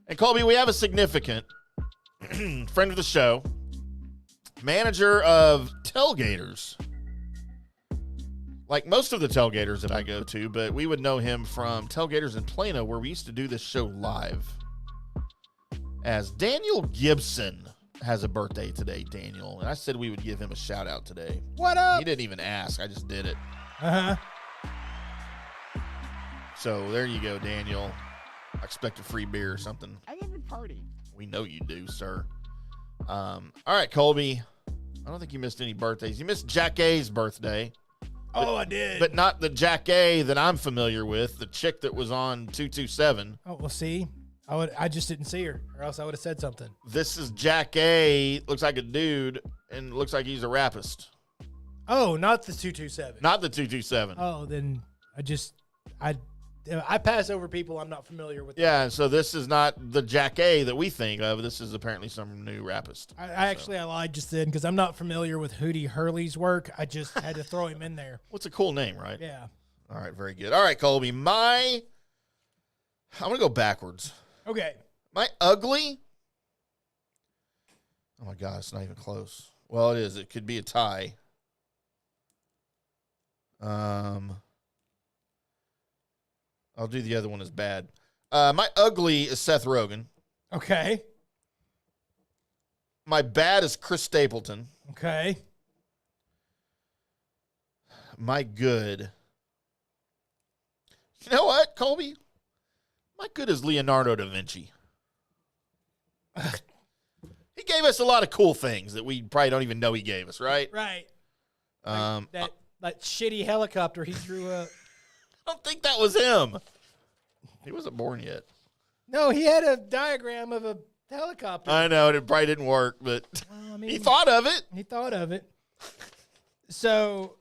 And Colby, we have a significant friend of the show, manager of Tailgaters. Like most of the Tailgaters that I go to, but we would know him from Tailgaters in Plano, where we used to do this show live. As Daniel Gibson has a birthday today, Daniel. And I said we would give him a shout out today. What up? He didn't even ask. I just did it. Uh-huh. So there you go, Daniel. I expect a free beer or something. I live in party. We know you do, sir. All right, Colby. I don't think you missed any birthdays. You missed Jack A's birthday. I did. But not the Jack A that I'm familiar with, the chick that was on 227. Oh, well, see, I just didn't see her, or else I would have said something. This is Jack A, looks like a dude, and looks like he's a rapist. Oh, not the 227. Not the 227. Oh, then I pass over people I'm not familiar with. Yeah, so this is not the Jack A that we think of. This is apparently some new rapist. I lied just then because I'm not familiar with Hootie Hurley's work. I just had to throw him in there. What's a cool name, right? Yeah. All right, very good. All right, Colby, I'm going to go backwards. Okay. My ugly? Oh, my God, it's not even close. Well, it is. It could be a tie. I'll do the other one as bad. My ugly is Seth Rogen. Okay. My bad is Chris Stapleton. Okay. My good. You know what, Colby? My good is Leonardo da Vinci. He gave us a lot of cool things that we probably don't even know he gave us, right? Right. Like that shitty helicopter he threw up. I don't think that was him. He wasn't born yet. No, he had a diagram of a helicopter. I know, it probably didn't work, but he thought of it. He thought of it. So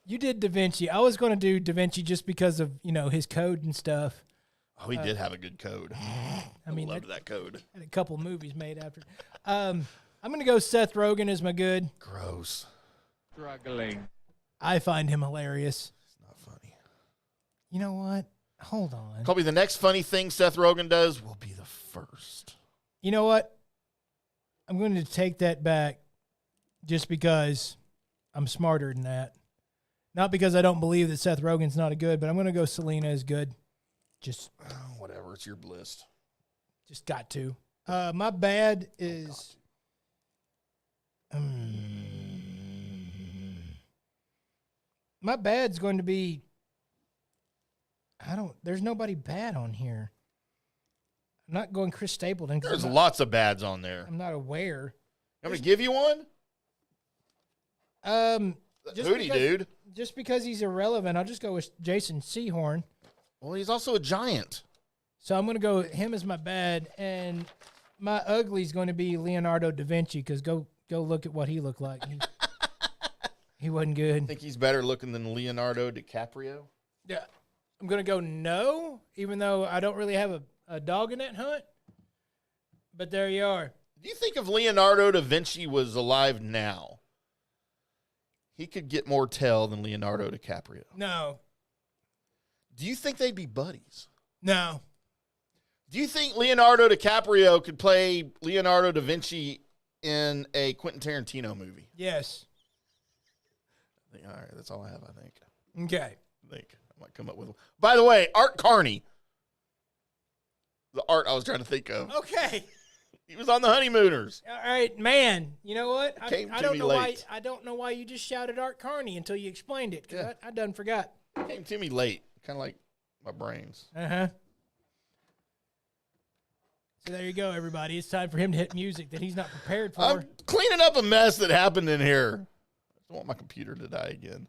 you did Da Vinci. I was going to do Da Vinci just because of, his code and stuff. Oh, he did have a good code. I loved that code. Had a couple movies made after. I'm going to go Seth Rogen as my good. Gross. Struggling. I find him hilarious. It's not funny. You know what? Hold on. Colby, the next funny thing Seth Rogen does will be the first. You know what? I'm going to take that back just because I'm smarter than that. Not because I don't believe that Seth Rogen's not a good, but I'm going to go Selena as good. Just whatever. It's your list. Just got to. My bad is... my bad's going to be... There's nobody bad on here. I'm not going Chris Stapleton. There's lots of bads on there. I'm not aware. I'm going to give you one? Dude. Just because he's irrelevant, I'll just go with Jason Sehorn. Well, he's also a giant. So I'm going to go with him as my bad, and my ugly's going to be Leonardo da Vinci, because go look at what he looked like. He wasn't good. I think he's better looking than Leonardo DiCaprio. Yeah. I'm going to go no, even though I don't really have a dog in that hunt. But there you are. Do you think if Leonardo da Vinci was alive now, he could get more tail than Leonardo DiCaprio? No. Do you think they'd be buddies? No. Do you think Leonardo DiCaprio could play Leonardo da Vinci in a Quentin Tarantino movie? Yes. All right, that's all I have, I think. Okay. I might come up with one. By the way, Art Carney. The art I was trying to think of. Okay. He was on the Honeymooners. All right, man. You know what? I don't know late. why. I don't know why you just shouted Art Carney until you explained it. Cause I done forgot. It came to me late, kind of like my brains. So there you go, everybody. It's time for him to hit music that he's not prepared for. I'm cleaning up a mess that happened in here. I don't want my computer to die again.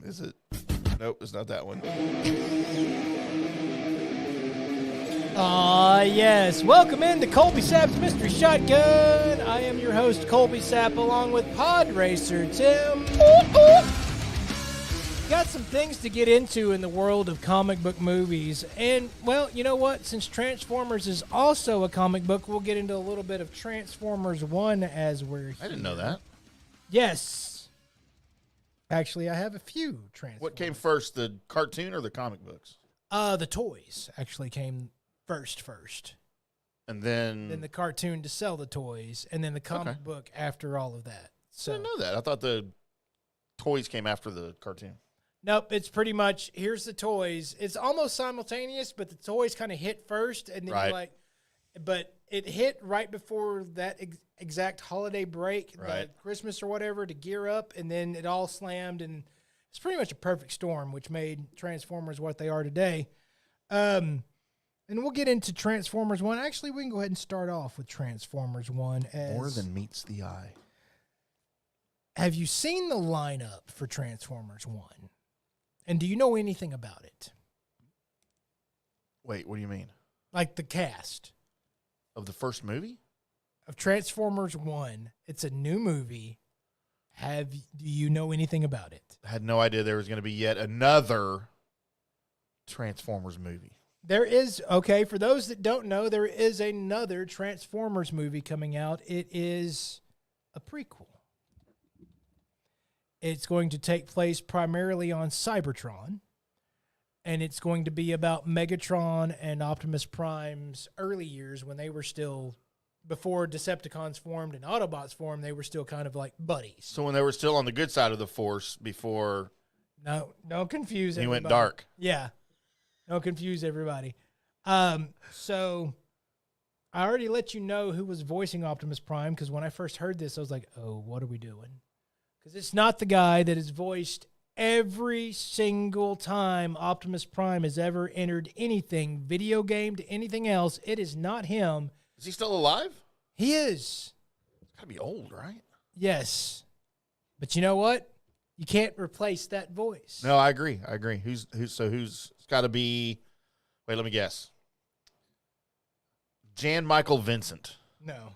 Is it? Nope, it's not that one. Yes. Welcome into Colby Sapp's Mystery Shotgun. I am your host, Colby Sapp, along with Pod Racer Tim. Got some things to get into in the world of comic book movies. And, well, you know what? Since Transformers is also a comic book, we'll get into a little bit of Transformers 1 as we're here. I didn't know that. Yes. Actually, I have a few Transformers. What came first, the cartoon or the comic books? The toys actually came first. And then the cartoon to sell the toys, and then the comic book after all of that. So I didn't know that. I thought the toys came after the cartoon. Nope, it's pretty much, here's the toys. It's almost simultaneous, but the toys kind of hit first, and then but it hit right before that exact holiday break, like Christmas or whatever, to gear up, and then it all slammed, and it's pretty much a perfect storm, which made Transformers what they are today. And we'll get into Transformers 1. Actually, we can go ahead and start off with Transformers 1. More than meets the eye. Have you seen the lineup for Transformers 1? And do you know anything about it? Wait, what do you mean? Like the cast. Of the first movie? Of Transformers 1. It's a new movie. Do you know anything about it? I had no idea there was going to be yet another Transformers movie? There is, okay, for those that don't know, there is another Transformers movie coming out. It is a prequel. It's going to take place primarily on Cybertron, and it's going to be about Megatron and Optimus Prime's early years when they were still, before Decepticons formed and Autobots formed, they were still kind of like buddies. So when they were still on the good side of the Force before... No, don't confuse he everybody. went dark. Yeah. Don't confuse everybody. So I already let you know who was voicing Optimus Prime, because when I first heard this, I was like, oh, what are we doing? Because it's not the guy that has voiced every single time Optimus Prime has ever entered anything, video game to anything else. It is not him. Is he still alive? He is. He's got to be old, right? Yes. But you know what? You can't replace that voice. No, I agree. Who's got to be, wait, let me guess. Jan Michael Vincent. No.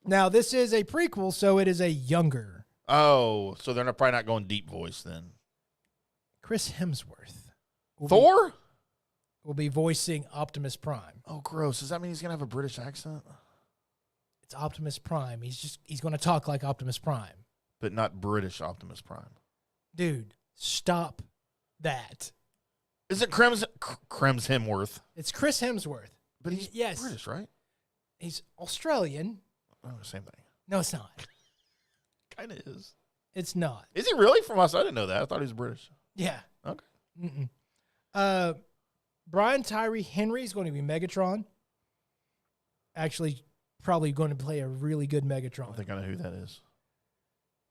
Now, this is a prequel, so it is a younger. Oh, so they're probably not going deep voice then. Chris Hemsworth. Thor? Will be voicing Optimus Prime. Oh, gross. Does that mean he's going to have a British accent? It's Optimus Prime. He's going to talk like Optimus Prime. But not British Optimus Prime. Dude, stop that. Is it Krems Hemsworth? It's Chris Hemsworth. But he's yes. British, right? He's Australian. Oh, same thing. No, it's not. Kind of is. It's not. Is he really from us? I didn't know that. I thought he was British. Yeah. Okay. Brian Tyree Henry is going to be Megatron. Actually, probably going to play a really good Megatron. I don't think I know who that is.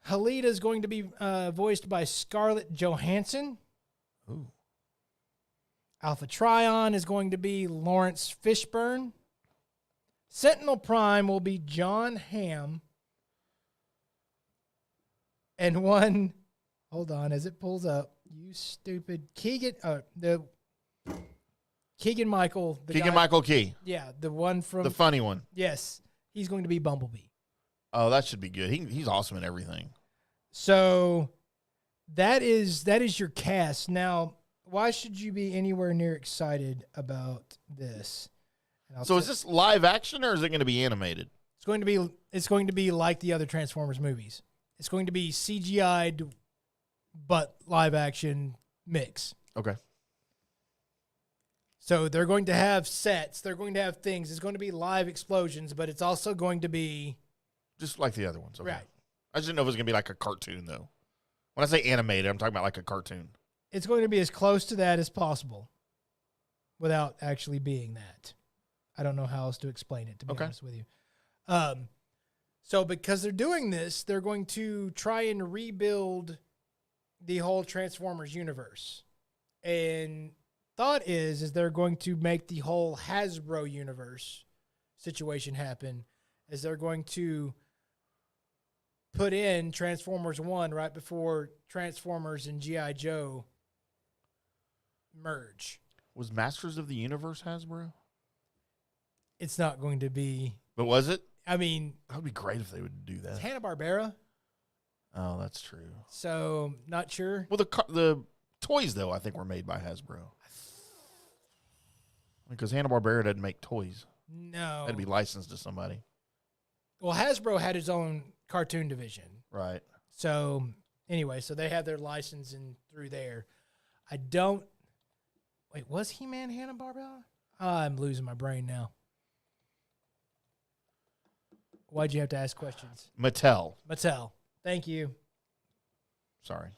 Halita is going to be voiced by Scarlett Johansson. Ooh. Alpha Trion is going to be Lawrence Fishburne. Sentinel Prime will be John Hamm. And one, hold on, as it pulls up, you stupid Keegan Michael. Keegan-Michael Key. Yeah, the one from the funny one. Yes, he's going to be Bumblebee. Oh, that should be good. He's awesome in everything. So that is your cast. Now, why should you be anywhere near excited about this? So is this live action or is it going to be animated? It's going to be like the other Transformers movies. It's going to be CGI'd but live action mix. Okay. So they're going to have sets, they're going to have things. It's going to be live explosions, but it's also going to be just like the other ones. Okay. Right. I just didn't know if it was going to be like a cartoon though. When I say animated, I'm talking about like a cartoon. It's going to be as close to that as possible without actually being that. I don't know how else to explain it, to be honest with you. So because they're doing this, they're going to try and rebuild the whole Transformers universe. And thought is they're going to make the whole Hasbro universe situation happen, as they're going to put in Transformers 1 right before Transformers and G.I. Joe merge. Was Masters of the Universe Hasbro? It's not going to be. But was it? I mean, that would be great if they would do that. It's Hanna-Barbera. Oh, that's true. So, not sure. Well, the toys, though, I think were made by Hasbro. Because Hanna-Barbera doesn't make toys. No. That'd be licensed to somebody. Well, Hasbro had its own cartoon division. Right. So, anyway, so they have their license and through there. Wait, was He-Man Hanna-Barbera? I'm losing my brain now. Why'd you have to ask questions? Mattel. Thank you. Sorry.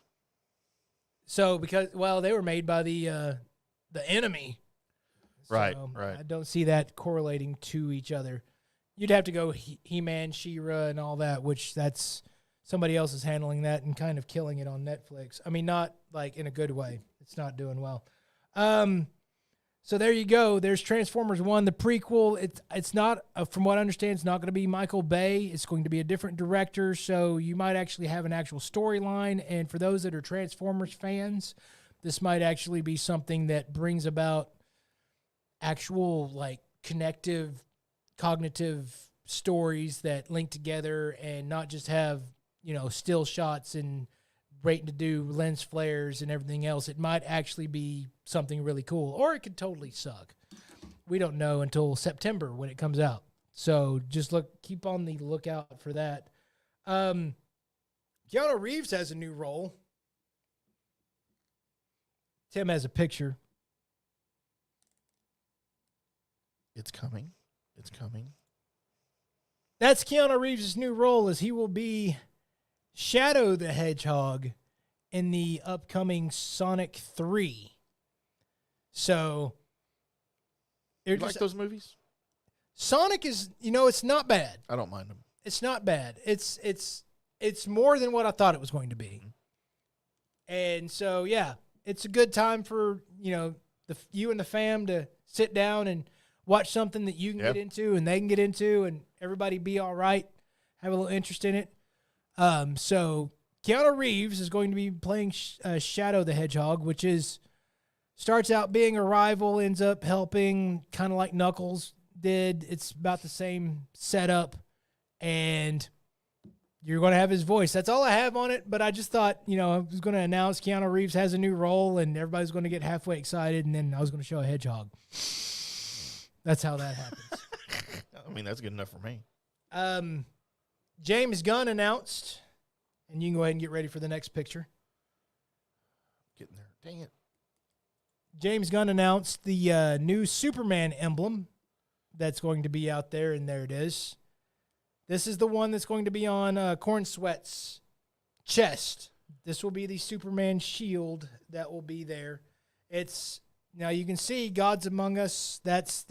So, because, well, they were made by the enemy. Right, So right. I don't see that correlating to each other. You'd have to go He-Man, She-Ra, and all that, which that's somebody else is handling that and kind of killing it on Netflix. I mean, not like in a good way. It's not doing well. So there you go. There's Transformers 1, the prequel. It's not, from what I understand, it's not going to be Michael Bay. It's going to be a different director, so you might actually have an actual storyline. And for those that are Transformers fans, this might actually be something that brings about actual, like, cognitive stories that link together and not just have, still shots and waiting to do lens flares and everything else, it might actually be something really cool, or it could totally suck. We don't know until September when it comes out. So just keep on the lookout for that. Keanu Reeves has a new role. Tim has a picture. It's coming. It's coming. That's Keanu Reeves' new role, as he will be Shadow the Hedgehog in the upcoming Sonic 3. So, You like those movies? Sonic is, it's not bad. I don't mind them. It's not bad. It's more than what I thought it was going to be. And so, yeah, it's a good time for, you and the fam to sit down and watch something that you can get into and they can get into and everybody be all right, have a little interest in it. So Keanu Reeves is going to be playing Shadow the Hedgehog, which starts out being a rival, ends up helping, kind of like Knuckles did. It's about the same setup, and you're going to have his voice. That's all I have on it, but I just thought, I was going to announce Keanu Reeves has a new role, and everybody's going to get halfway excited, and then I was going to show a hedgehog. That's how that happens. I mean, that's good enough for me. James Gunn announced, and you can go ahead and get ready for the next picture. Getting there. Dang it. James Gunn announced the new Superman emblem that's going to be out there, and there it is. This is the one that's going to be on Corn Sweat's chest. This will be the Superman shield that will be there. Now you can see Gods Among Us. That's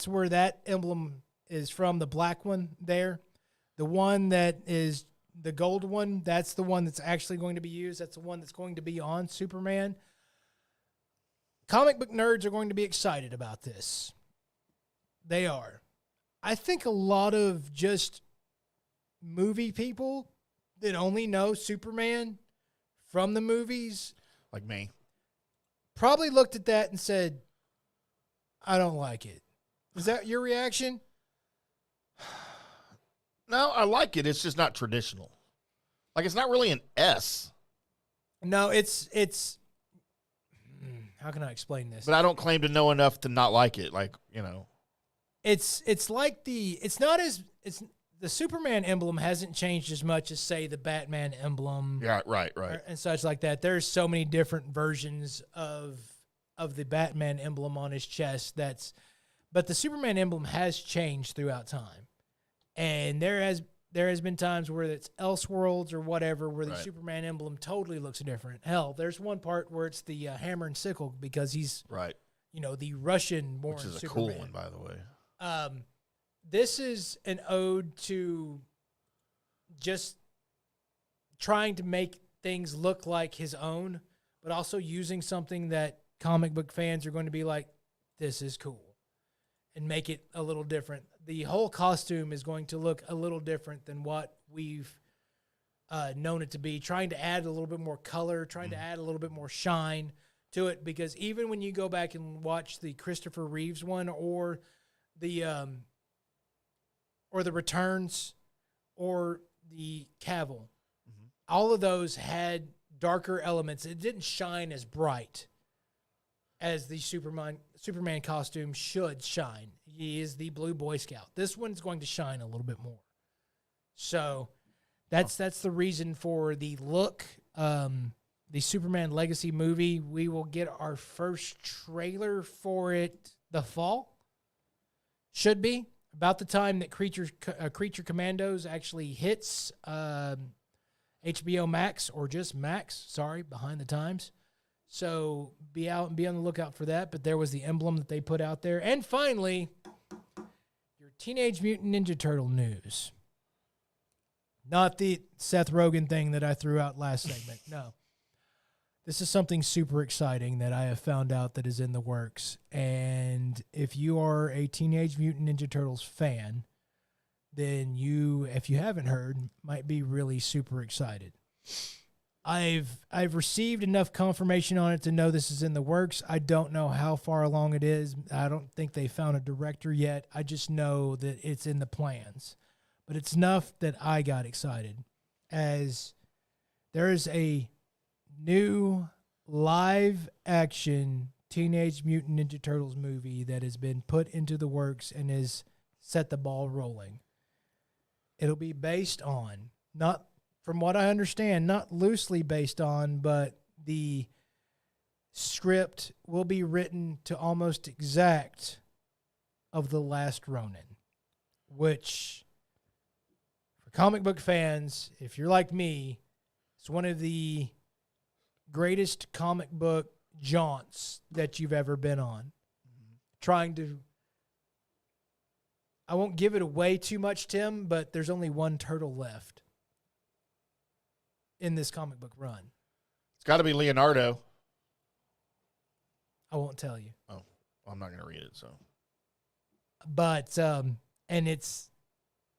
where that emblem is from, the black one there. The one that is the gold one, that's the one that's actually going to be used. That's the one that's going to be on Superman. Comic book nerds are going to be excited about this. They are. I think a lot of just movie people that only know Superman from the movies, like me, probably looked at that and said, I don't like it. Is that your reaction? No, I like it. It's just not traditional. Like, it's not really an S. No, it's how can I explain this? But I don't claim to know enough to not like it. Like, It's like the Superman emblem hasn't changed as much as, say, the Batman emblem. Yeah, right. And such like that. There's so many different versions of the Batman emblem on his chest. But the Superman emblem has changed throughout time. And there has been times where it's Elseworlds or whatever where the Superman emblem totally looks different. Hell, there's one part where it's the hammer and sickle because he's the Russian-born Superman. Which is a cool one, by the way. This is an ode to just trying to make things look like his own, but also using something that comic book fans are going to be like, this is cool, and make it a little different. The whole costume is going to look a little different than what we've known it to be, trying to add a little bit more color, trying to add a little bit more shine to it, because even when you go back and watch the Christopher Reeves one or the Returns or the Cavill, all of those had darker elements. It didn't shine as bright as the Superman costume should shine. He is the Blue Boy Scout. This one's going to shine a little bit more. So that's the reason for the look. The Superman Legacy movie, we will get our first trailer for it the fall. Should be about the time that Creature Commandos actually hits HBO Max, or just Max, sorry, behind the times. So be on the lookout for that. But there was the emblem that they put out there. And finally, your Teenage Mutant Ninja Turtle news. Not the Seth Rogen thing that I threw out last segment. No. This is something super exciting that I have found out that is in the works. And if you are a Teenage Mutant Ninja Turtles fan, then you, if you haven't heard, might be really super excited. I've received enough confirmation on it to know this is in the works. I don't know how far along it is. I don't think they found a director yet. I just know that it's in the plans. But it's enough that I got excited. As There is a new live action Teenage Mutant Ninja Turtles movie that has been put into the works and has set the ball rolling. It'll be based on, not from what I understand, not loosely based on, but the script will be written to almost exact of The Last Ronin, which for comic book fans, if you're like me, it's one of the greatest comic book jaunts that you've ever been on. Trying to, I won't give it away too much, Tim, but there's only one turtle left in this comic book run. It's got to be Leonardo. I won't tell you. Oh, I'm not going to read it, so. But, and it's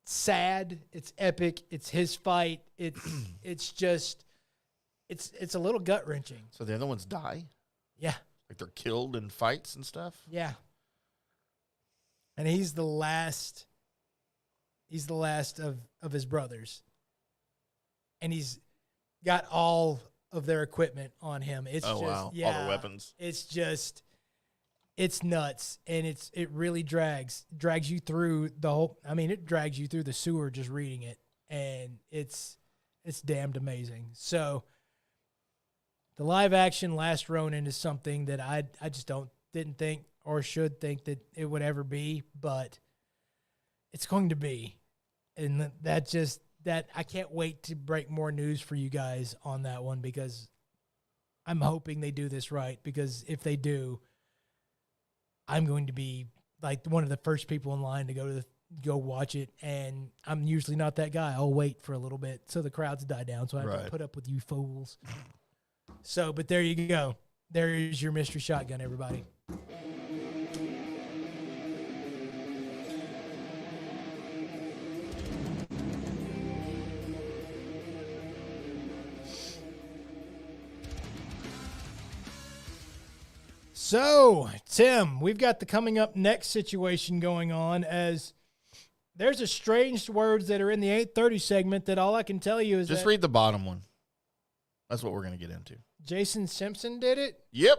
sad, it's epic, it's his fight, it's just, it's a little gut-wrenching. So the other ones die? Yeah. Like they're killed in fights and stuff? Yeah. And he's the last of his brothers. And he's got all of their equipment on him. It's wow. Yeah, all the weapons. It's just, it's nuts. And it really drags you through the whole, I mean, it drags you through the sewer just reading it. And it's damned amazing. So the live action Last Ronin is something that I just didn't think or should think that it would ever be, but it's going to be. And that I can't wait to break more news for you guys on that one, because I'm hoping they do this right, because if they do, I'm going to be like one of the first people in line to go watch it, and I'm usually not that guy. I'll wait for a little bit so the crowds die down so I have to put up with you fools. So, but there you go. There is your mystery shotgun, everybody. So, Tim, we've got the coming up next situation going on, as there's a strange words that are in the 8:30 segment that all I can tell you is just read the bottom one. That's what we're going to get into. Jason Simpson did it? Yep.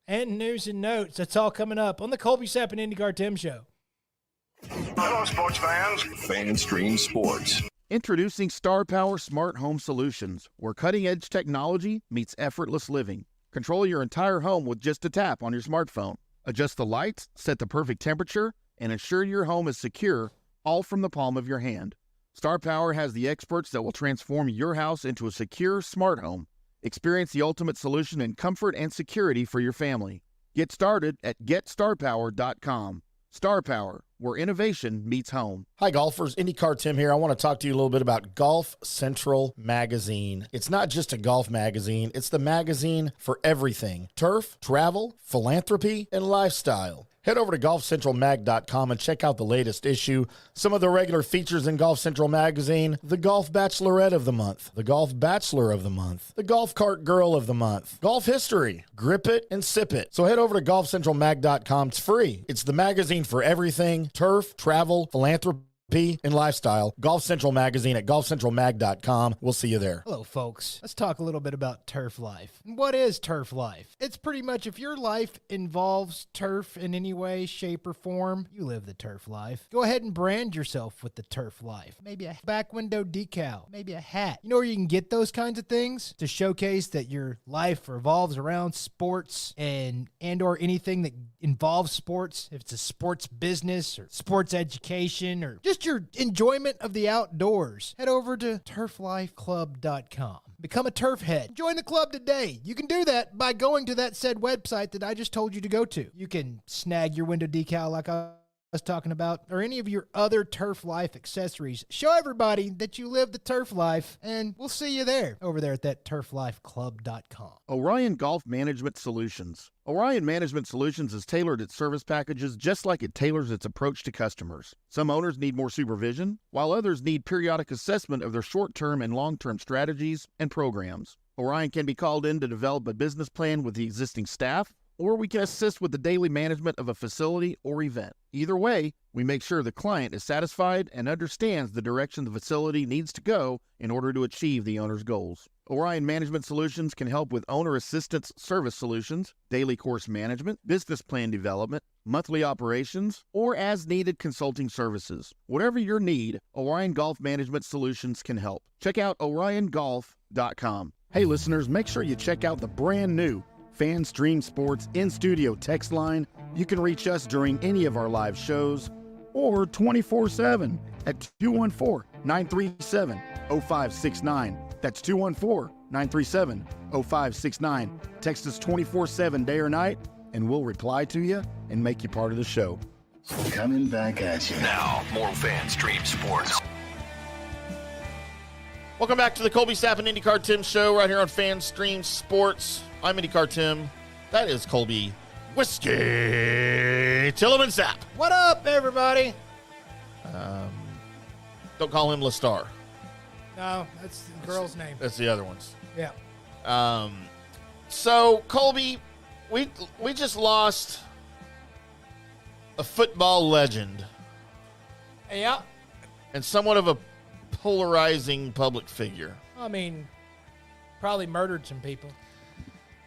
And news and notes. That's all coming up on the Colby Sapp IndyCarTim Show. Hello, sports fans. FanStream Sports. Introducing Star Power Smart Home Solutions, where cutting-edge technology meets effortless living. Control your entire home with just a tap on your smartphone. Adjust the lights, set the perfect temperature, and ensure your home is secure, all from the palm of your hand. Star Power has the experts that will transform your house into a secure, smart home. Experience the ultimate solution in comfort and security for your family. Get started at GetStarPower.com. Star Power, where innovation meets home. Hi, golfers. IndyCarTim here. I want to talk to you a little bit about Golf Central Magazine. It's not just a golf magazine. It's the magazine for everything: turf, travel, philanthropy, and lifestyle. Head over to GolfCentralMag.com and check out the latest issue. Some of the regular features in Golf Central Magazine: the Golf Bachelorette of the Month, the Golf Bachelor of the Month, the Golf Cart Girl of the Month, Golf History, Grip It and Sip It. So head over to GolfCentralMag.com. It's free. It's the magazine for everything: turf, travel, philanthropy, and lifestyle. Golf Central Magazine at GolfCentralMag.com. We'll see you there. Hello, folks. Let's talk a little bit about turf life. What is turf life? It's pretty much, if your life involves turf in any way, shape, or form, you live the turf life. Go ahead and brand yourself with the turf life. Maybe a back window decal, maybe a hat. You know where you can get those kinds of things to showcase that your life revolves around sports and or anything that involves sports. If it's a sports business or sports education or just your enjoyment of the outdoors, head over to turflifeclub.com. Become a turf head. Join the club today. You can do that by going to that said website that I just told you to go to. You can snag your window decal like I was talking about, or any of your other turf life accessories. Show everybody that you live the turf life, and we'll see you there over there at that turflifeclub.com. Orion Golf Management Solutions. Orion Management Solutions has tailored its service packages just like it tailors its approach to customers. Some owners need more supervision, while others need periodic assessment of their short-term and long-term strategies and programs. Orion can be called in to develop a business plan with the existing staff, or we can assist with the daily management of a facility or event. Either way, we make sure the client is satisfied and understands the direction the facility needs to go in order to achieve the owner's goals. Orion Management Solutions can help with owner assistance service solutions, daily course management, business plan development, monthly operations, or as-needed consulting services. Whatever your need, Orion Golf Management Solutions can help. Check out oriongolf.com. Hey listeners, make sure you check out the brand new FanStream Sports in-studio text line. You can reach us during any of our live shows or 24/7 at 214-937-0569. That's 214-937-0569. Text us 24/7 day or night, and we'll reply to you and make you part of the show. Coming back at you. Now, more FanStream Sports. Welcome back to the Colby Sapp IndyCarTim show right here on FanStream Sports. I'm IndyCarTim. That is Colby Whiskey Tillman Sapp. What up, everybody? Don't call him LaStar. No, that's the girl's name. That's the other ones. Yeah. So, Colby, we just lost a football legend. Yeah. And somewhat of a polarizing public figure. I mean, probably murdered some people.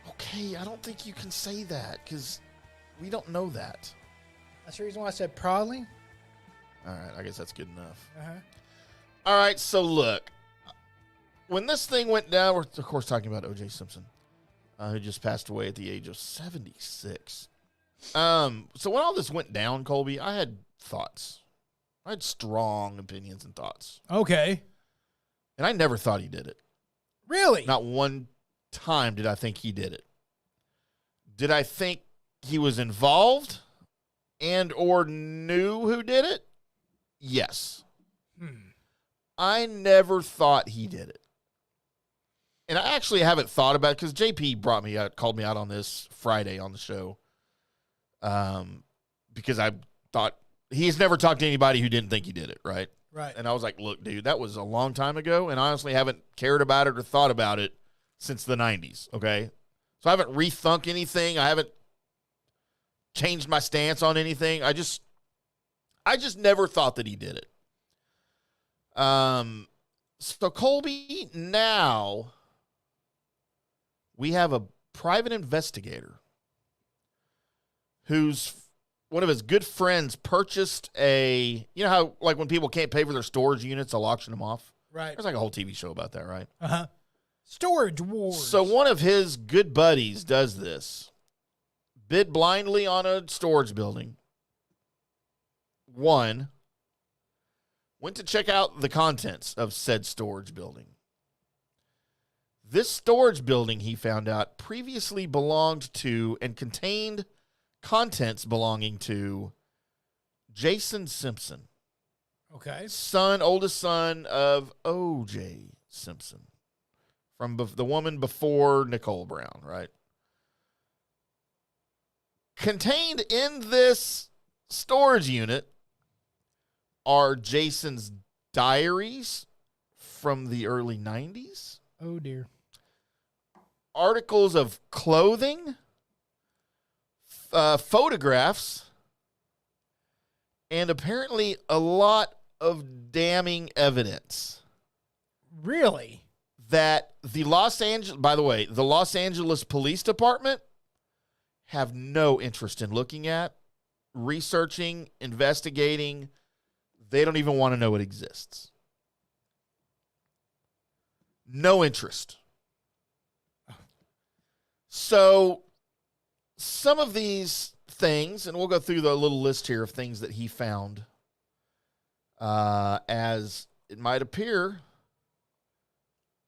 Okay, I don't think you can say that because we don't know that. That's the reason why I said probably. All right, I guess that's good enough. Uh-huh. All right, so look. When this thing went down, we're, of course, talking about O.J. Simpson, who just passed away at the age of 76. So when all this went down, Colby, I had thoughts. I had strong opinions and thoughts. Okay. And I never thought he did it. Really? Not one time did I think he did it. Did I think he was involved and or knew who did it? Yes. I never thought he did it. And I actually haven't thought about it because JP called me out on this Friday on the show. Because I thought he's never talked to anybody who didn't think he did it, right? Right. And I was like, look, dude, that was a long time ago, and I honestly haven't cared about it or thought about it since the 90s, okay? So I haven't rethunk anything. I haven't changed my stance on anything. I just never thought that he did it. So Colby, now we have a private investigator who's one of his good friends purchased you know how, like, when people can't pay for their storage units, they'll auction them off? Right. There's like a whole TV show about that, right? Uh-huh. Storage wars. So one of his good buddies does this. Bid blindly on a storage building. Went to check out the contents of said storage building. This storage building, he found out, previously belonged to and contained contents belonging to Jason Simpson. Okay. Oldest son of O.J. Simpson. From the woman before Nicole Brown, right? Contained in this storage unit are Jason's diaries from the early 90s. Oh, dear. Articles of clothing, photographs, and apparently a lot of damning evidence. Really? That the Los Angeles Police Department have no interest in looking at, researching, investigating. They don't even want to know it exists. No interest. So some of these things, and we'll go through the little list here of things that he found, as it might appear,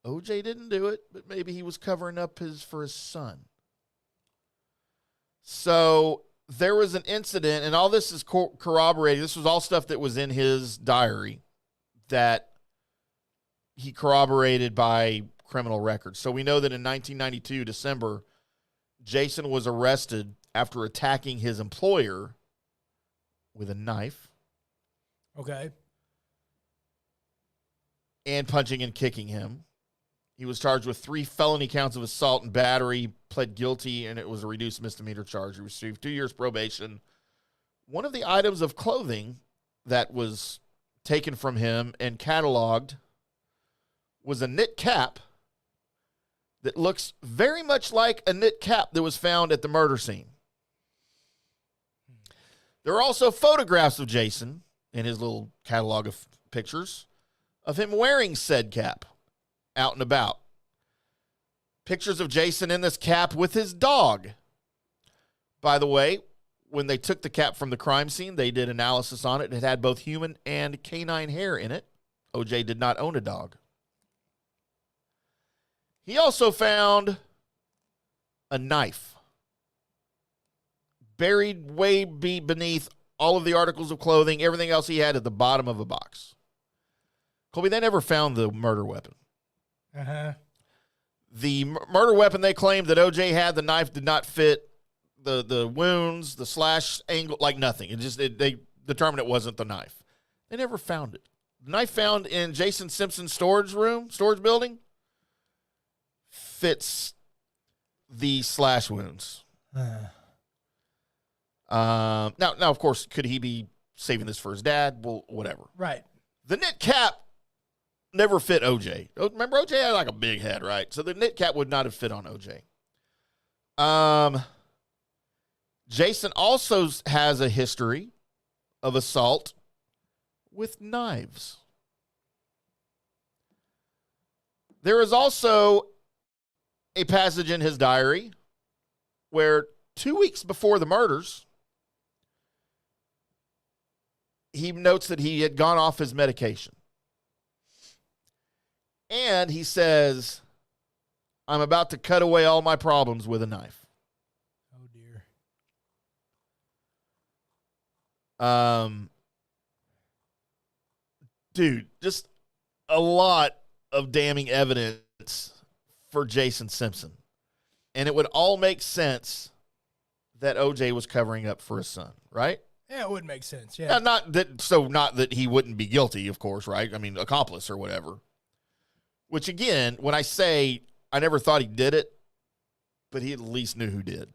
OJ didn't do it, but maybe he was covering up for his son. So there was an incident, and all this is corroborated. This was all stuff that was in his diary that he corroborated by criminal records. So we know that in 1992, December, Jason was arrested after attacking his employer with a knife. Okay. And punching and kicking him. He was charged with 3 felony counts of assault and battery, pled guilty, and it was a reduced misdemeanor charge. He received 2 years probation. One of the items of clothing that was taken from him and cataloged was a knit cap that looks very much like a knit cap that was found at the murder scene. There are also photographs of Jason in his little catalog of pictures of him wearing said cap out and about. Pictures of Jason in this cap with his dog. By the way, when they took the cap from the crime scene, they did analysis on it. It had both human and canine hair in it. OJ did not own a dog. He also found a knife buried way beneath all of the articles of clothing, everything else he had at the bottom of a box. Colby, they never found the murder weapon. Uh-huh. The murder weapon they claimed that OJ had, the knife did not fit the wounds, the slash angle, like nothing. They determined it wasn't the knife. They never found it. The knife found in Jason Simpson's storage building, fits the slash wounds. Now, of course, could he be saving this for his dad? Well, whatever. Right. The knit cap never fit OJ. Remember, OJ had like a big head, right? So the knit cap would not have fit on OJ. Jason also has a history of assault with knives. There is also a passage in his diary where 2 weeks before the murders, he notes that he had gone off his medication. And he says, I'm about to cut away all my problems with a knife. Oh, dear. Dude, just a lot of damning evidence for Jason Simpson. And it would all make sense that OJ was covering up for his son, right? Yeah, it would make sense. Yeah. Not that he wouldn't be guilty, of course, right? I mean, accomplice or whatever. Which, again, when I say I never thought he did it, but he at least knew who did.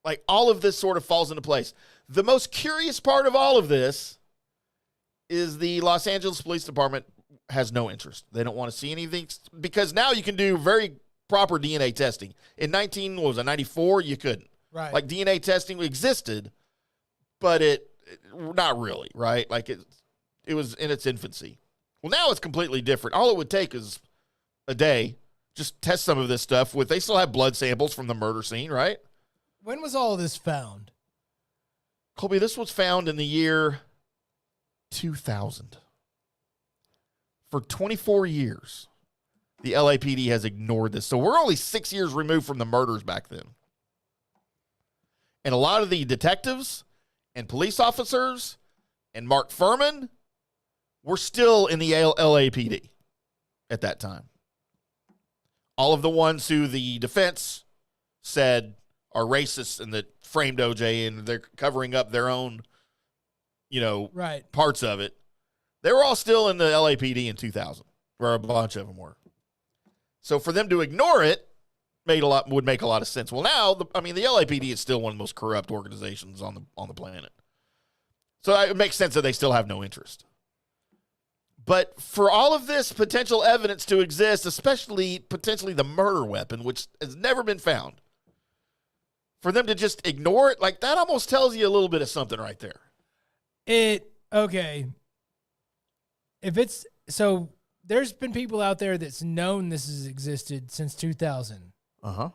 Like, all of this sort of falls into place. The most curious part of all of this is the Los Angeles Police Department has no interest. They don't want to see anything because now you can do very proper DNA testing. In 94, you couldn't. Right. Like, DNA testing existed, but not really, right? Like, it was in its infancy. Well, now it's completely different. All it would take is a day. Just test some of this stuff they still have blood samples from the murder scene, right? When was all of this found? Colby, this was found in the year 2000. For 24 years, the LAPD has ignored this. So we're only 6 years removed from the murders back then. And a lot of the detectives and police officers and Mark Furman were still in the LAPD at that time. All of the ones who the defense said are racist and that framed OJ and they're covering up their own, right, parts of it, they were all still in the LAPD in 2000, where a bunch of them were. So for them to ignore it would make a lot of sense. Well, now, the LAPD is still one of the most corrupt organizations on the planet. So it makes sense that they still have no interest. But for all of this potential evidence to exist, especially potentially the murder weapon, which has never been found, for them to just ignore it, like that almost tells you a little bit of something right there. Okay. So there's been people out there that's known this has existed since 2000. Uh-huh.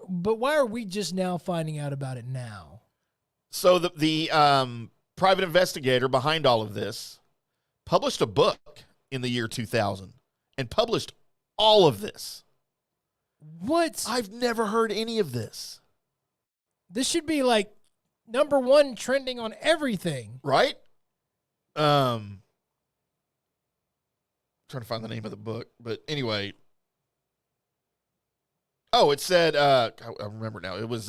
But why are we just now finding out about it now? So the private investigator behind all of this published a book in the year 2000 and published all of this. What? I've never heard any of this. This should be like #1 trending on everything. Right? Trying to find the name of the book, but anyway. Oh, it said, I remember now. It was,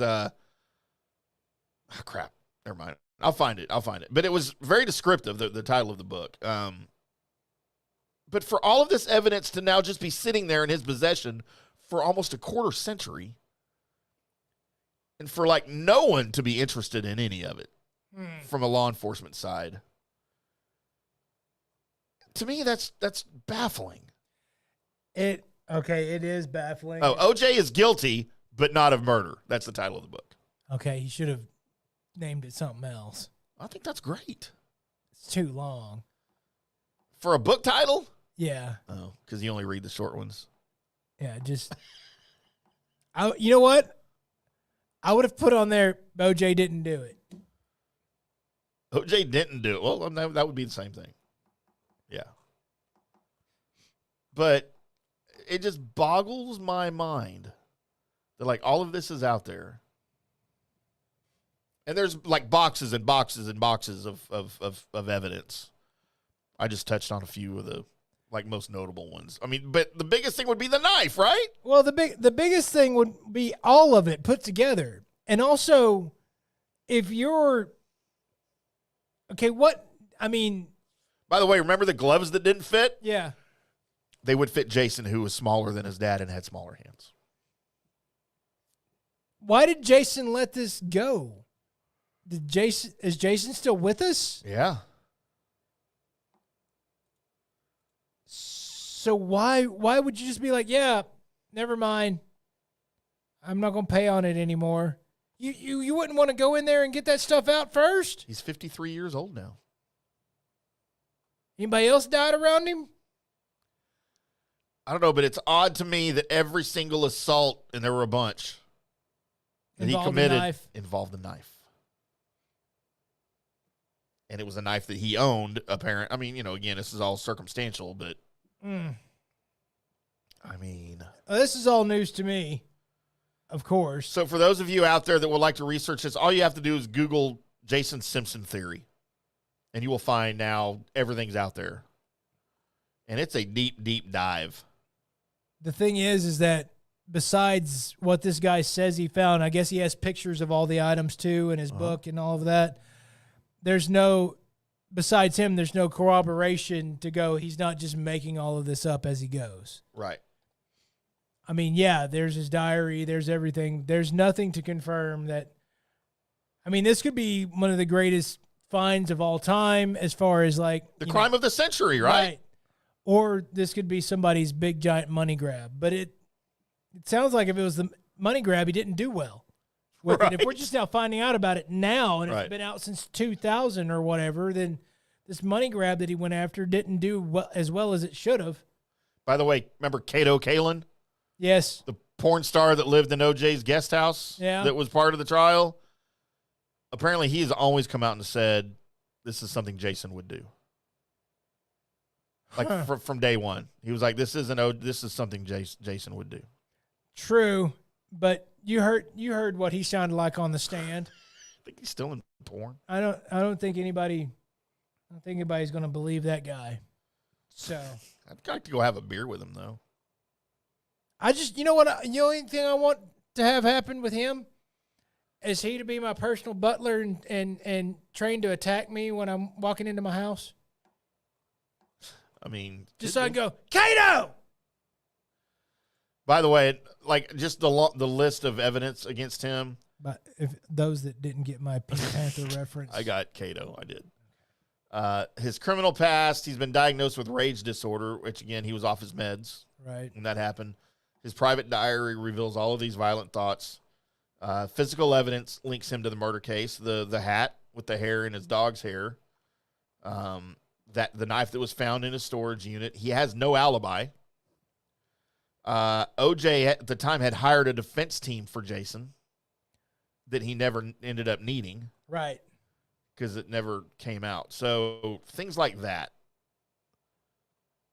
crap. Never mind. I'll find it. But it was very descriptive, the title of the book. But for all of this evidence to now just be sitting there in his possession for almost a quarter century, and for like no one to be interested in any of it from a law enforcement side, to me, that's baffling. Okay, it is baffling. Oh, OJ is guilty, but not of murder. That's the title of the book. Okay, he should have named it something else. I think that's great. It's too long. For a book title? Yeah. Oh, because you only read the short ones. Yeah, just... you know what? I would have put on there, OJ didn't do it. OJ didn't do it. Well, that would be the same thing. Yeah. But it just boggles my mind that, like, all of this is out there. And there's, like, boxes and boxes and boxes of evidence. I just touched on a few of the, like, most notable ones. I mean, but the biggest thing would be the knife, right? Well, the biggest thing would be all of it put together. And also, if you're... Okay, what... I mean... By the way, remember the gloves that didn't fit? Yeah. They would fit Jason, who was smaller than his dad and had smaller hands. Why did Jason let this go? Is Jason still with us? Yeah. So why would you just be like, yeah, never mind. I'm not going to pay on it anymore. You wouldn't want to go in there and get that stuff out first? He's 53 years old now. Anybody else died around him? I don't know, but it's odd to me that every single assault, and there were a bunch, that he committed involved a knife. And it was a knife that he owned, apparently. I mean, again, this is all circumstantial, but I mean... This is all news to me, of course. So for those of you out there that would like to research this, all you have to do is Google Jason Simpson theory, and you will find now everything's out there. And it's a deep, deep dive. The thing is that besides what this guy says he found, I guess he has pictures of all the items too in his book and all of that. Besides him, there's no corroboration to go, he's not just making all of this up as he goes. Right. I mean, yeah, there's his diary, there's everything. There's nothing to confirm that. I mean, this could be one of the greatest finds of all time as far as like the crime of the century, right? Or this could be somebody's big giant money grab. But it sounds like if it was the money grab, he didn't do well with it. If we're just now finding out about it now and it's been out since 2000 or whatever, then this money grab that he went after didn't do as well as it should have. By the way, remember Kato Kalin? Yes. The porn star that lived in OJ's guest house that was part of the trial? Apparently, he has always come out and said this is something Jason would do. Like from day one. He was like, this is something Jason would do. True, but you heard what he sounded like on the stand. I think he's still in porn. I don't think anybody's going to believe that guy. So I'd like to go have a beer with him though. I just, you know what, the only thing I want to have happen with him is he to be my personal butler and trained to attack me when I'm walking into my house. I mean, just so I can go, Kato! By the way, like just the list of evidence against him. But if those that didn't get my Pink Panther reference. I got Kato, I did. His criminal past, he's been diagnosed with rage disorder, which again, he was off his meds. Right. When that happened. His private diary reveals all of these violent thoughts. Physical evidence links him to the murder case. The hat with the hair in his dog's hair. That the knife that was found in his storage unit. He has no alibi. OJ at the time had hired a defense team for Jason that he never ended up needing. Right. Because it never came out. So things like that.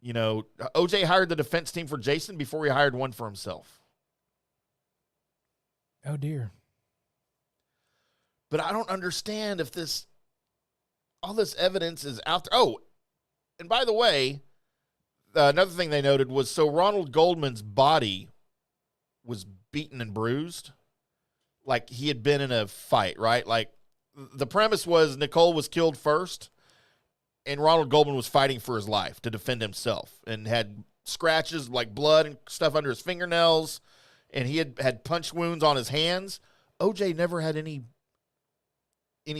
OJ hired the defense team for Jason before he hired one for himself. Oh, dear. But I don't understand if all this evidence is out there. Oh, and by the way, another thing they noted was Ronald Goldman's body was beaten and bruised. Like he had been in a fight, right? Like the premise was Nicole was killed first, and Ronald Goldman was fighting for his life to defend himself and had scratches like blood and stuff under his fingernails, and he had punch wounds on his hands. OJ never had any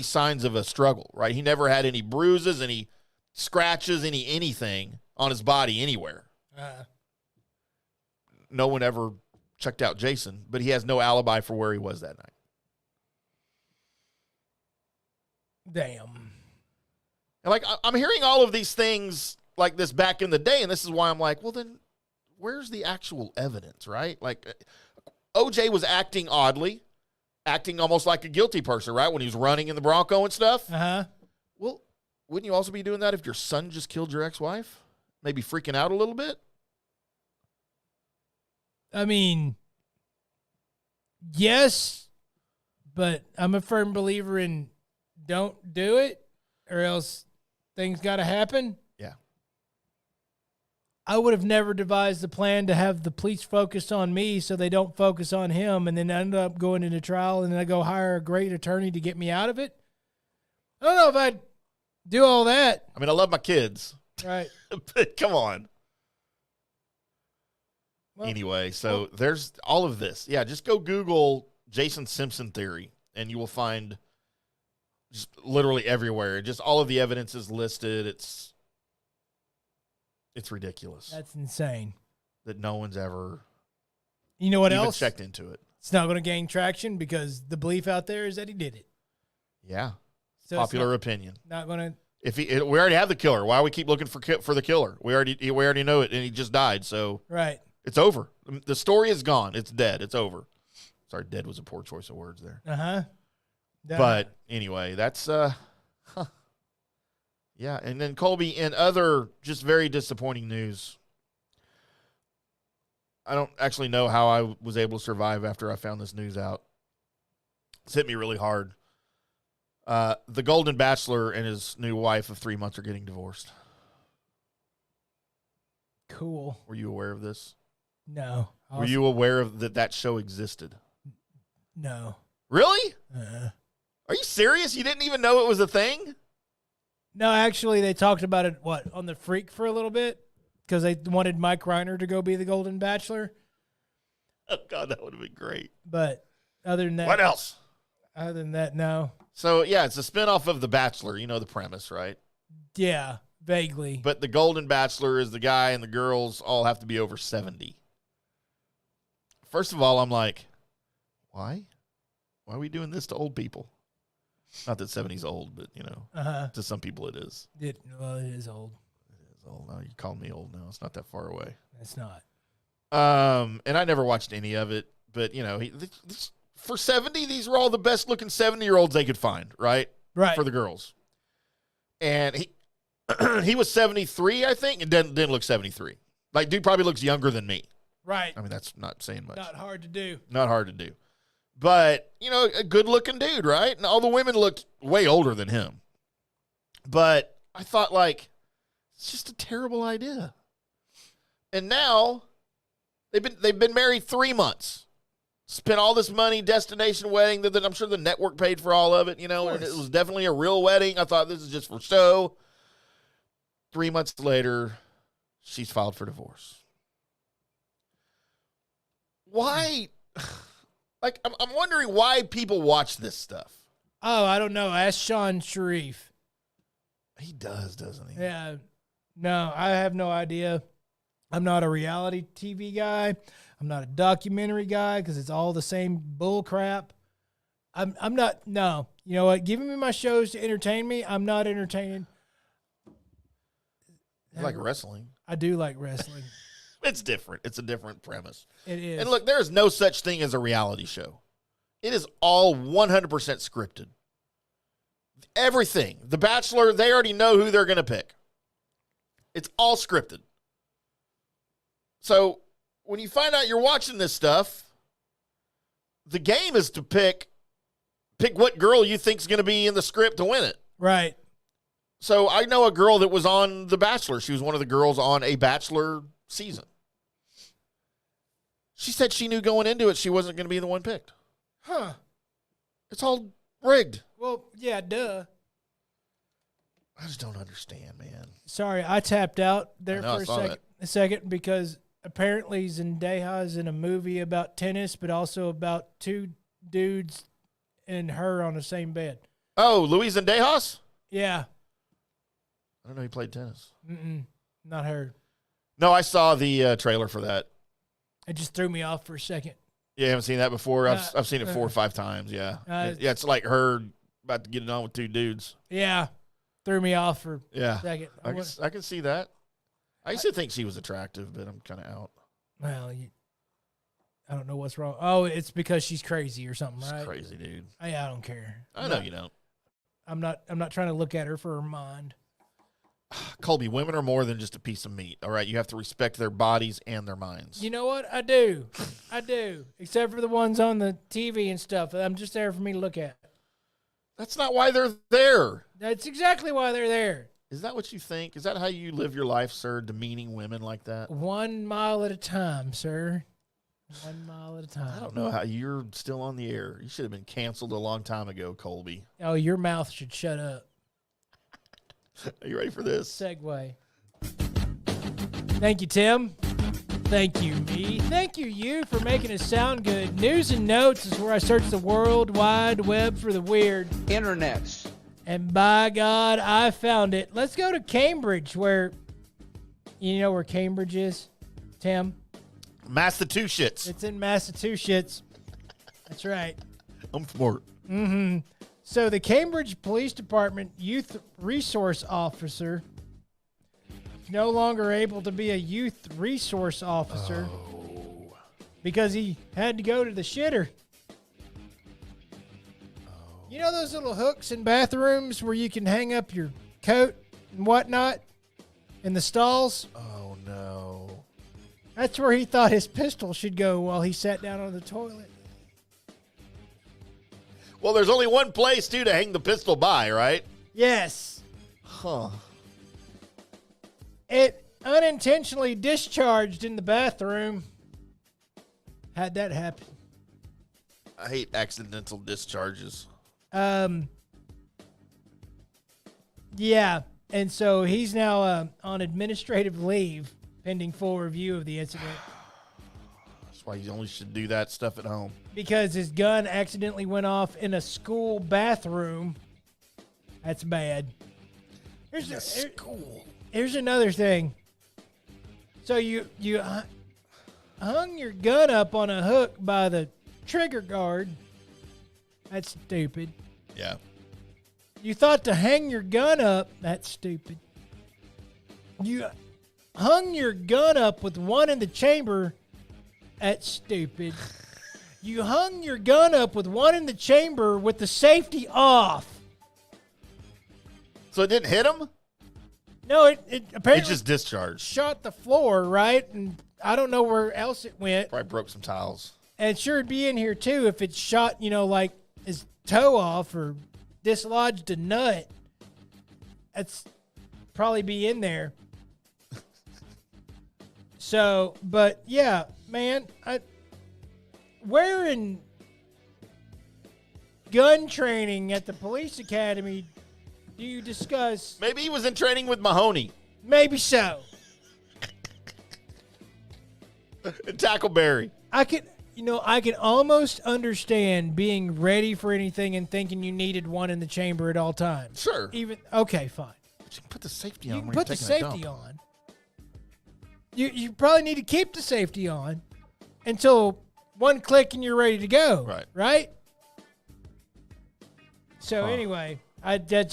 signs of a struggle, right? He never had any bruises, any scratches, anything on his body anywhere. no one ever checked out Jason, but he has no alibi for where he was that night. Damn. And like, I'm hearing all of these things like this back in the day, and this is why I'm like, well, then where's the actual evidence, right? Like, OJ was acting oddly, acting almost like a guilty person, right? When he was running in the Bronco and stuff. Uh-huh. Well, wouldn't you also be doing that if your son just killed your ex-wife? Maybe freaking out a little bit? I mean, yes, but I'm a firm believer in don't do it or else things got to happen. Yeah. I would have never devised the plan to have the police focus on me so they don't focus on him and then end up going into trial and then I go hire a great attorney to get me out of it. I don't know if I'd do all that. I mean, I love my kids. Right. But come on. Well, anyway, so there's all of this. Yeah, just go Google Jason Simpson theory, and you will find just literally everywhere. Just all of the evidence is listed. It's ridiculous. That's insane. That no one's ever You know what even else? checked into it. It's not going to gain traction because the belief out there is that he did it. Yeah. So Popular opinion. Not going to. We already have the killer. Why do we keep looking for the killer? We already know it, and he just died. So Right. it's over. The story is gone. It's dead. It's over. Sorry, dead was a poor choice of words there. Uh-huh. But anyway, that's yeah. And then Colby, in other just very disappointing news, I don't actually know how I was able to survive after I found this news out. It's hit me really hard. The Golden Bachelor and his new wife of 3 months are getting divorced. Cool. Were you aware of this? No. Were you aware of that show existed? No. Really? Uh-uh. Are you serious? You didn't even know it was a thing? No, actually, they talked about it, on the Freak for a little bit because they wanted Mike Reiner to go be the Golden Bachelor. Oh, God, that would have been great. But other than that. What else? Other than that, no. So, yeah, it's a spinoff of The Bachelor. You know the premise, right? Yeah, vaguely. But the Golden Bachelor is the guy and the girls all have to be over 70. First of all, I'm like, why? Why are we doing this to old people? Not that 70's old, but, to some people it is. It is old. It is old. Now you're calling me old now. It's not that far away. It's not. And I never watched any of it, but, for 70, these were all the best-looking 70-year-olds they could find, right? Right. For the girls. And he was 73, I think, and didn't look 73. Like, dude probably looks younger than me. Right. I mean, that's not saying much. Not hard to do. Not hard to do. But, a good-looking dude, right? And all the women looked way older than him. But I thought, it's just a terrible idea. And now, they've been married 3 months. Spent all this money, destination wedding, that I'm sure the network paid for all of it, and it was definitely a real wedding. I thought this is just for show. 3 months later, she's filed for divorce. Why? I'm wondering why people watch this stuff. Oh, I don't know. Ask Sean Sharif. He does, doesn't he? Yeah. No, I have no idea. I'm not a reality TV guy. I'm not a documentary guy because it's all the same bull crap. I'm not. No. You know what? Giving me my shows to entertain me, I'm not entertaining. You like wrestling. I do like wrestling. It's different. It's a different premise. It is. And look, there is no such thing as a reality show. It is all 100% scripted. Everything. The Bachelor, they already know who they're going to pick. It's all scripted. So when you find out you're watching this stuff, the game is to pick what girl you think is going to be in the script to win it. Right. So I know a girl that was on The Bachelor. She was one of the girls on a Bachelor season. She said she knew going into it she wasn't going to be the one picked. Huh. It's all rigged. Well, yeah, duh. I just don't understand, man. Sorry, I tapped out there I for saw a second because apparently Zendaya is in a movie about tennis, but also about two dudes and her on the same bed. Oh, Luis Zendaya? Yeah. I don't know he played tennis. Not her. No, I saw the trailer for that. It just threw me off for a second. Yeah, you haven't seen that before? I've seen it 4 or 5 times, yeah. Yeah, it's like her about to get it on with 2 dudes. Yeah. Threw me off for a second. I can see that. I used to think she was attractive, but I'm kind of out. Well, I don't know what's wrong. Oh, it's because she's crazy or something, right? She's crazy, dude. I don't care. I know you don't. I'm not trying to look at her for her mind. Colby, women are more than just a piece of meat, all right? You have to respect their bodies and their minds. You know what? I do. I do. Except for the ones on the TV and stuff. I'm just there for me to look at. That's not why they're there. That's exactly why they're there. Is that what you think? Is that how you live your life, sir, demeaning women like that? 1 mile at a time, sir. 1 mile at a time. I don't know how you're still on the air. You should have been canceled a long time ago, Colby. Oh, your mouth should shut up. Are you ready for this? Segue. Thank you, Tim. Thank you, me. Thank you, you, for making it sound good. News and Notes is where I search the World Wide Web for the weird. Internets. And by God, I found it. Let's go to Cambridge, where, you know where Cambridge is, Tim? Massachusetts. It's in Massachusetts. That's right. I'm smart. Mm-hmm. So the Cambridge Police Department Youth Resource Officer is no longer able to be a Youth Resource Officer because he had to go to the shitter. You know those little hooks in bathrooms where you can hang up your coat and whatnot in the stalls? Oh, no. That's where he thought his pistol should go while he sat down on the toilet. Well, there's only one place, too, to hang the pistol by, right? Yes. Huh. It unintentionally discharged in the bathroom. How'd that happen? I hate accidental discharges. Yeah, and so he's now on administrative leave pending full review of the incident. That's why you only should do that stuff at home. Because his gun accidentally went off in a school bathroom. That's bad. Here's another thing. So you hung your gun up on a hook by the trigger guard. That's stupid. Yeah. You thought to hang your gun up. That's stupid. You hung your gun up with one in the chamber. That's stupid. You hung your gun up with one in the chamber with the safety off. So it didn't hit him? No, it apparently It just discharged. shot the floor, right? And I don't know where else it went. Probably broke some tiles. And it sure would be in here, too, if it shot, like his toe off or dislodged a nut. That's probably be in there. So, but yeah, man, where in gun training at the police academy do you discuss? Maybe he was in training with Mahoney. Maybe so. And Tackleberry. I can almost understand being ready for anything and thinking you needed one in the chamber at all times. Sure. Okay, fine. But you can put the safety on You can when put you're the taking a safety dump. on. You probably need to keep the safety on until one click and you're ready to go. Right. Right? So anyway, I thought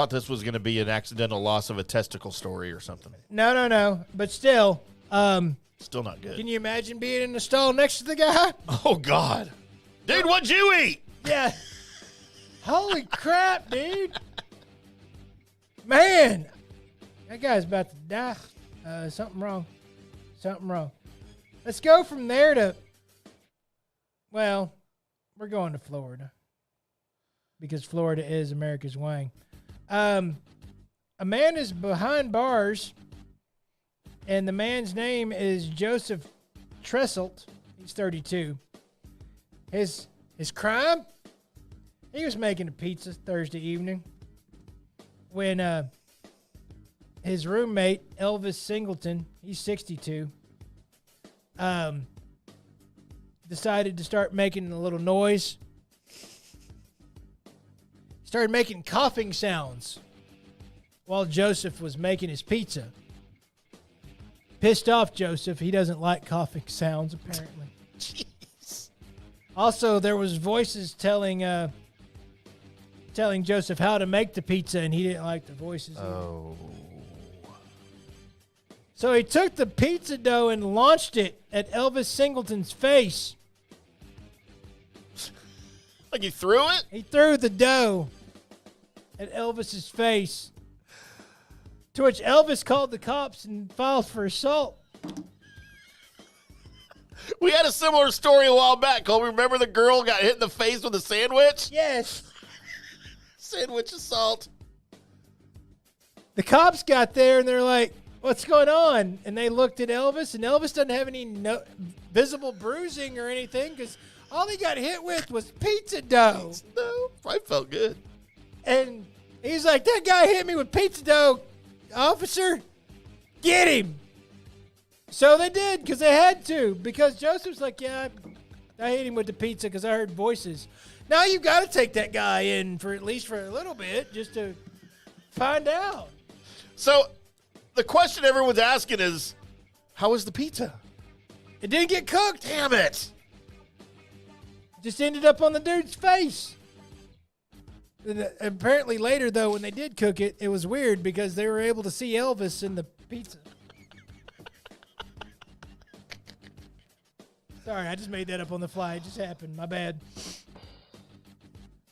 this was going to be an accidental loss of a testicle story or something. No. But still, Still not good. can you imagine being in the stall next to the guy? Oh, God. Dude, what'd you eat? Yeah. Holy crap, dude. Man, that guy's about to die. Something wrong. Let's go from there to, well, we're going to Florida because Florida is America's wang. A man is behind bars, and the man's name is Joseph Tresselt. He's 32. His crime? He was making a pizza Thursday evening when his roommate, Elvis Singleton, he's 62, decided to start making a little noise. Started making coughing sounds while Joseph was making his pizza. pissed off Joseph. He doesn't like coughing sounds, apparently. Jeez. Also, there was voices telling Joseph how to make the pizza, and he didn't like the voices. Oh. So he took the pizza dough and launched it at Elvis Singleton's face. Like he threw it? He threw the dough at Elvis's face, to which Elvis called the cops and filed for assault. We had a similar story a while back. Colby, remember the girl got hit in the face with a sandwich? Yes. Sandwich assault. The cops got there and they're like, what's going on? And they looked at Elvis, and Elvis doesn't have any visible bruising or anything because all he got hit with was pizza dough. No, probably felt good. And he's like, that guy hit me with pizza dough, officer. Get him. So they did because they had to, because Joseph's like, yeah, I hit him with the pizza because I heard voices. Now you've got to take that guy in for at least for a little bit just to find out. So the question everyone's asking is, how was the pizza? It didn't get cooked. Damn it. Just ended up on the dude's face. And apparently later, though, when they did cook it, it was weird because they were able to see Elvis in the pizza. Sorry, I just made that up on the fly. It just happened. My bad.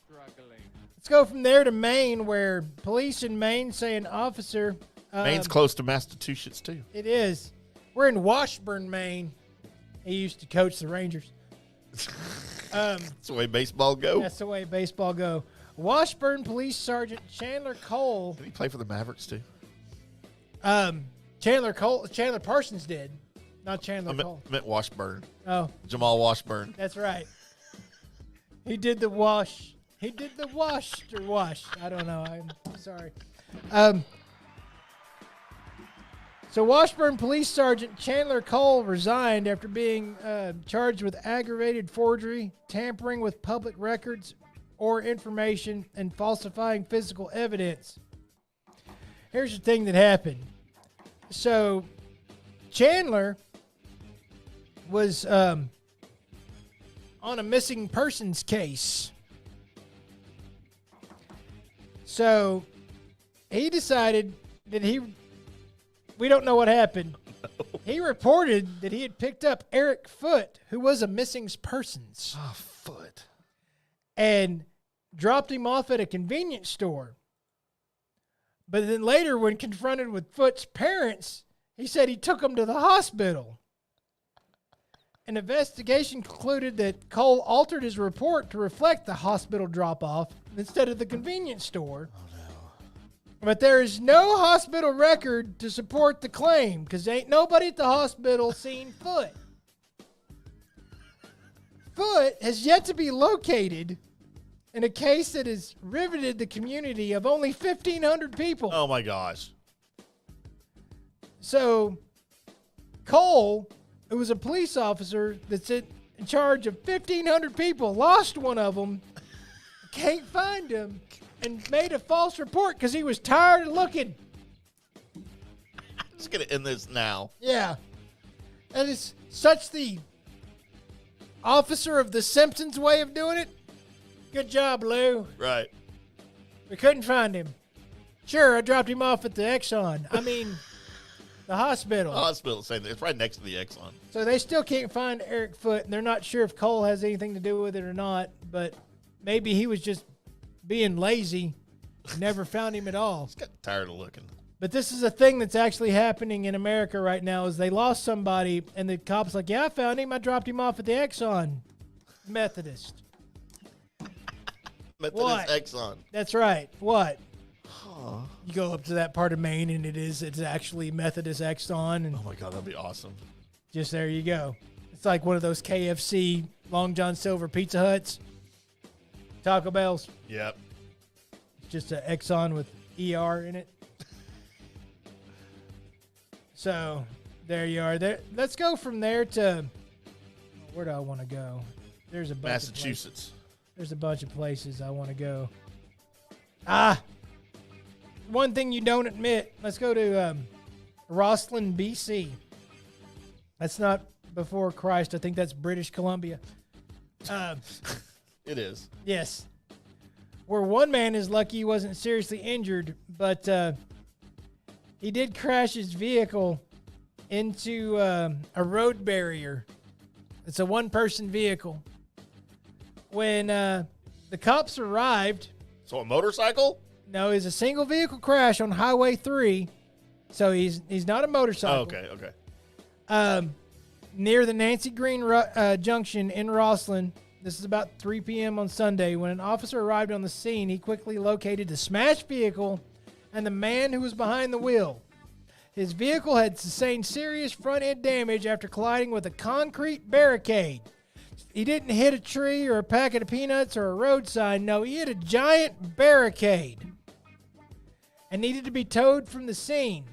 Let's go from there to Maine, where police in Maine say an officer... Maine's close to Massachusetts, too. It is. We're in Washburn, Maine. He used to coach the Rangers. That's the way baseball go. That's the way baseball go. Washburn Police Sergeant Chandler Cole. Did he play for the Mavericks, too? Chandler Parsons did. Not Chandler Cole. Meant Washburn. Oh. Jamal Washburn. That's right. He did the wash. He did the wash. I don't know. I'm sorry. So Washburn Police Sergeant Chandler Cole resigned after being charged with aggravated forgery, tampering with public records or information, and falsifying physical evidence. Here's the thing that happened. So Chandler was on a missing persons case. So he decided that we don't know what happened. No. He reported that he had picked up Eric Foote, who was a missing persons. Oh, Foote. And dropped him off at a convenience store. But then later, when confronted with Foote's parents, he said he took him to the hospital. An investigation concluded that Cole altered his report to reflect the hospital drop-off instead of the convenience store. Oh, no. But there is no hospital record to support the claim because ain't nobody at the hospital seen Foote. Foote has yet to be located in a case that has riveted the community of only 1,500 people. Oh, my gosh. So, Cole, who was a police officer that's in charge of 1,500 people, lost one of them, can't find him, and made a false report because he was tired of looking. I'm just going to end this now. Yeah. That is such the Officer of the Simpsons way of doing it. Good job, Lou. Right. We couldn't find him. Sure, I dropped him off at the Exxon. The hospital. The hospital, same thing. It's right next to the Exxon. So they still can't find Eric Foote, and they're not sure if Cole has anything to do with it or not, but maybe he was just being lazy and never found him at all. He's got tired of looking. But this is a thing that's actually happening in America right now is they lost somebody, and the cop's like, yeah, I found him. I dropped him off at the Exxon. Methodist. Methodist Exxon. That's right. What? Huh. You go up to that part of Maine, and it's actually Methodist Exxon. And oh, my God, that'd be awesome. Just there you go. It's like one of those KFC Long John Silver Pizza Huts. Taco Bell's. Yep. It's just an Exxon with ER in it. So, there you are. There. Let's go from there to... Where do I want to go? There's a bunch Massachusetts. There's a bunch of places I want to go. One thing you don't admit. Let's go to Roslyn, BC. That's not before Christ. I think that's British Columbia. It is. Yes. Where one man is lucky he wasn't seriously injured, but he did crash his vehicle into a road barrier. It's a one-person vehicle. When the cops arrived... So a motorcycle? No, it's a single vehicle crash on Highway 3. So he's not a motorcycle. Oh, okay. Near the Nancy Green Junction in Rosslyn. This is about 3 p.m. on Sunday. When an officer arrived on the scene, he quickly located the smashed vehicle and the man who was behind the wheel. His vehicle had sustained serious front-end damage after colliding with a concrete barricade. He didn't hit a tree or a packet of peanuts or a road sign. No, he hit a giant barricade and needed to be towed from the scene.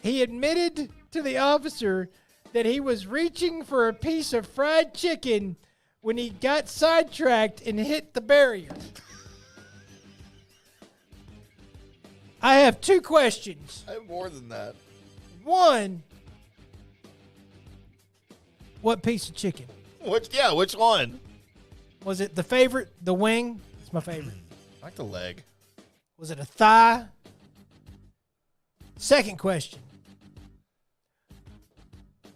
He admitted to the officer that he was reaching for a piece of fried chicken when he got sidetracked and hit the barrier. I have 2 questions. I have more than that. 1, what piece of chicken? Which one? Was it the favorite, the wing? It's my favorite. I like the leg. Was it a thigh? Second question.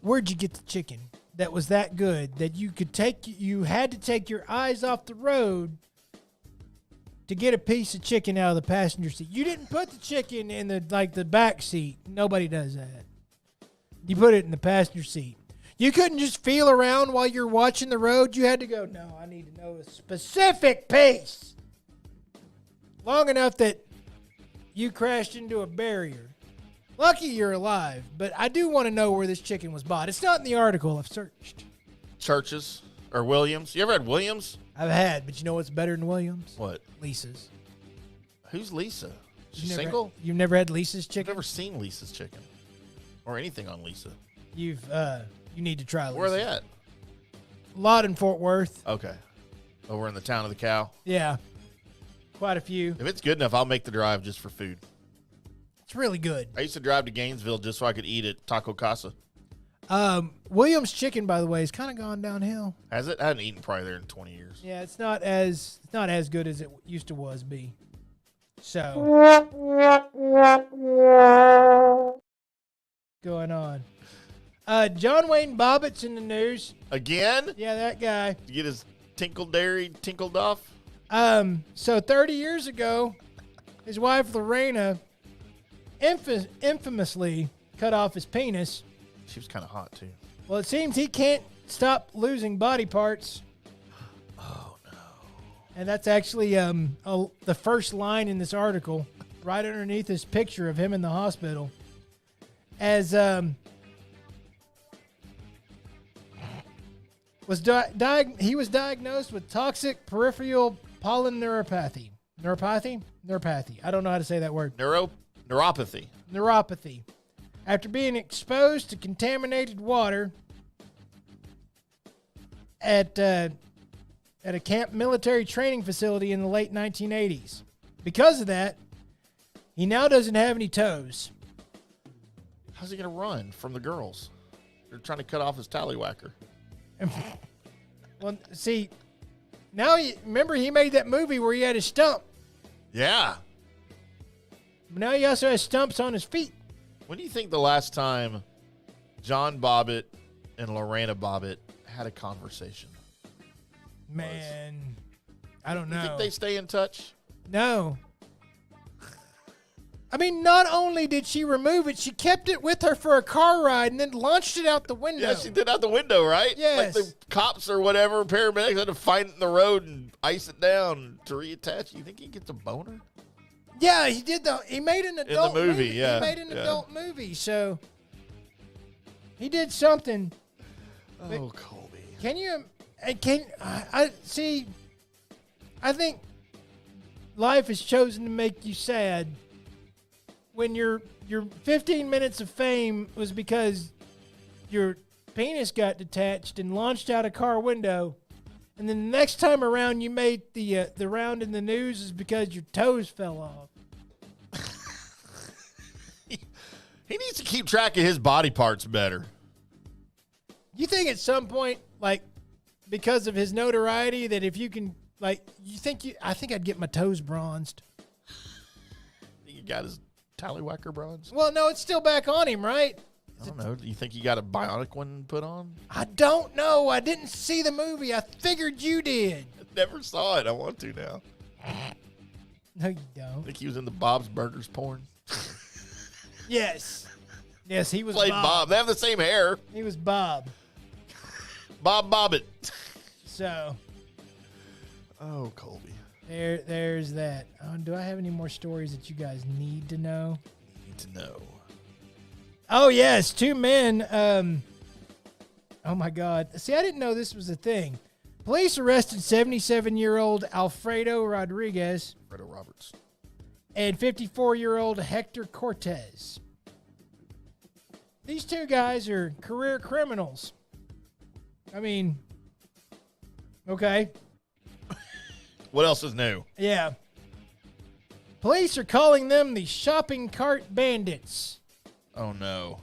Where'd you get the chicken that was that good that you had to take your eyes off the road to get a piece of chicken out of the passenger seat? You didn't put the chicken in the back seat. Nobody does that. You put it in the passenger seat. You couldn't just feel around while you're watching the road. You had to go, no, I need to know a specific piece. Long enough that you crashed into a barrier. Lucky you're alive, but I do want to know where this chicken was bought. It's not in the article. I've searched. Churches or Williams. You ever had Williams? I've had, but you know what's better than Williams? What? Lisa's. Who's Lisa? She You've single? You've never had Lisa's chicken? I've never seen Lisa's chicken or anything on Lisa. You need to try Lisa's. Where are they at? A lot in Fort Worth. Okay. Over in the town of the cow? Yeah. Quite a few. If it's good enough, I'll make the drive just for food. It's really good. I used to drive to Gainesville just so I could eat at Taco Casa. Williams Chicken, by the way, has kind of gone downhill. Has it? I haven't eaten probably there in 20 years. Yeah, it's not as good as it used to be. So going on. John Wayne Bobbitt's in the news. Again? Yeah, that guy. To get his tinkle dairy tinkled off? So 30 years ago, his wife Lorena infamously cut off his penis. She was kind of hot, too. Well, it seems he can't stop losing body parts. Oh, no. And that's actually the first line in this article, right underneath this picture of him in the hospital. As he was diagnosed with toxic peripheral polyneuropathy. Neuropathy. I don't know how to say that word. Neuropathy. Neuropathy. After being exposed to contaminated water at a camp military training facility in the late 1980s. Because of that, he now doesn't have any toes. How's he going to run from the girls? They're trying to cut off his tallywhacker. Well, see, now remember he made that movie where he had his stump. Yeah. But now he also has stumps on his feet. When do you think the last time John Bobbitt and Lorena Bobbitt had a conversation? Man, I don't know. You think they stay in touch? No. I mean, not only did she remove it, she kept it with her for a car ride and then launched it out the window. Yeah, she did out the window, right? Yes. Like the cops or whatever, paramedics had to find it in the road and ice it down to reattach. You think he gets a boner? Yeah, he did. He made an adult movie. Yeah, he made an adult movie, so he did something. Oh, Colby. Can you? I see? I think life has chosen to make you sad when your 15 minutes of fame was because your penis got detached and launched out a car window. And then the next time around you made the round in the news is because your toes fell off. He needs to keep track of his body parts better. You think at some point, like, because of his notoriety, that if you can, like, I think I'd get my toes bronzed. You got his tallywhacker bronze? Well, no, it's still back on him, right? I don't know. Do you think you got a bionic one put on? I don't know. I didn't see the movie. I figured you did. Never saw it. I want to now. No, you don't. I think he was in the Bob's Burgers porn. Yes. Yes, he was Played Bob. Bob. They have the same hair. He was Bob. Bob Bobbitt. So. Oh, Colby. There's that. Do I have any more stories that you guys need to know? Need to know. Oh, yes. 2 men. Oh, my God. See, I didn't know this was a thing. Police arrested 77-year-old Alfredo Rodriguez. Alfredo Roberts. And 54-year-old Hector Cortez. These 2 guys are career criminals. I mean, okay. What else is new? Yeah. Police are calling them the shopping cart bandits. Oh, no.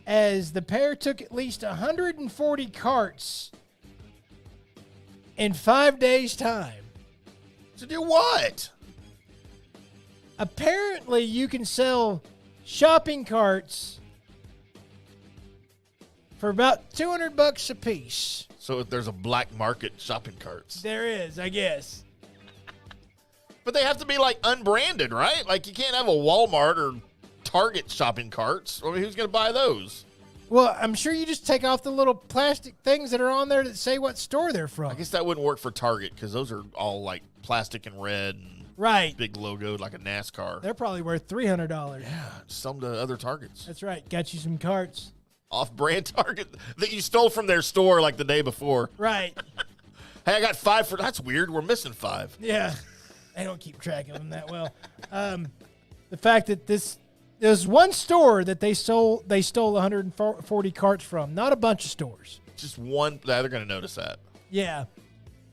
As the pair took at least 140 carts in 5 days' time. To do what? Apparently, you can sell shopping carts for about $200 a piece. So if there's a black market shopping carts. There is, I guess. But they have to be, like, unbranded, right? Like, you can't have a Walmart or Target shopping carts. I mean, who's going to buy those? Well, I'm sure you just take off the little plastic things that are on there that say what store they're from. I guess that wouldn't work for Target because those are all, like, plastic and red and right. Big logo like a NASCAR. They're probably worth $300. Yeah, just sell them to other Targets. That's right. Got you some carts. Off-brand Target that you stole from their store like the day before. Right. Hey, I got 5 for... That's weird. We're missing 5. Yeah. They don't keep track of them that well. The fact that there's one store that they stole 140 carts from. Not a bunch of stores. Just one. They're going to notice that. Yeah.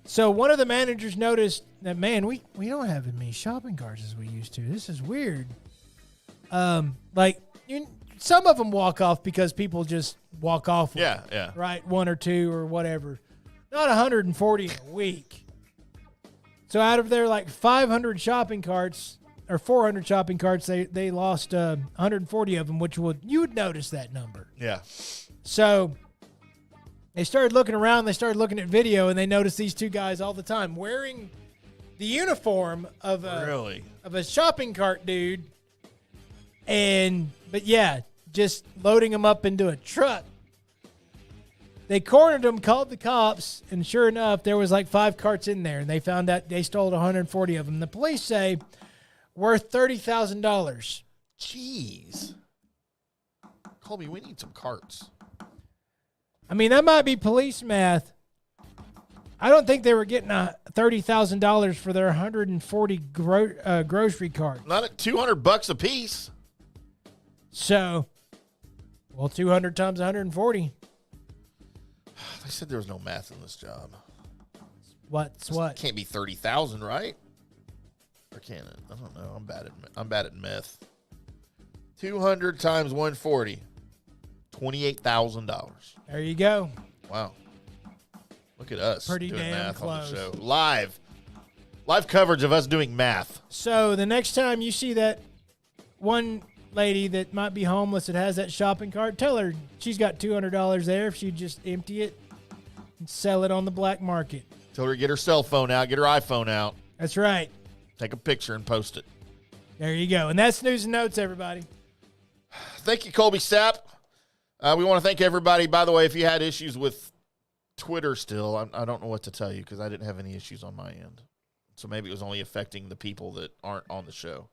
So one of the managers noticed that, man, we don't have as many shopping carts as we used to. This is weird. Some of them walk off because people just walk off with Yeah, it, yeah. right? 1 or 2 or whatever. Not 140 in a week. So out of their 500 shopping carts or 400 shopping carts, they lost 140 of them, which you would notice that number. Yeah. So they started looking around. They started looking at video, and they noticed these 2 guys all the time wearing the uniform of a shopping cart dude. But yeah, just loading them up into a truck. They cornered them, called the cops, and sure enough, there was 5 carts in there, and they found out they stole 140 of them. The police say worth $30,000. Jeez. Colby, we need some carts. I mean, that might be police math. I don't think they were getting $30,000 for their 140 grocery carts. Not at $200 a piece. So, 200 times 140. They said there was no math in this job. What's what? It can't be 30,000, right? Or can it? I don't know. I'm bad at math. 200 times 140. $28,000. There you go. Wow. Look at us Pretty doing damn math close. on the show. Live coverage of us doing math. So the next time you see that one lady that might be homeless that has that shopping cart, tell her she's got $200 there if she'd just empty it and sell it on the black market. Tell her to get her cell phone out, get her iPhone out. That's right. Take a picture and post it. There you go. And that's News and Notes, everybody. Thank you, Colby Sapp. We want to thank everybody. By the way, if you had issues with Twitter still, I don't know what to tell you because I didn't have any issues on my end. So maybe it was only affecting the people that aren't on the show.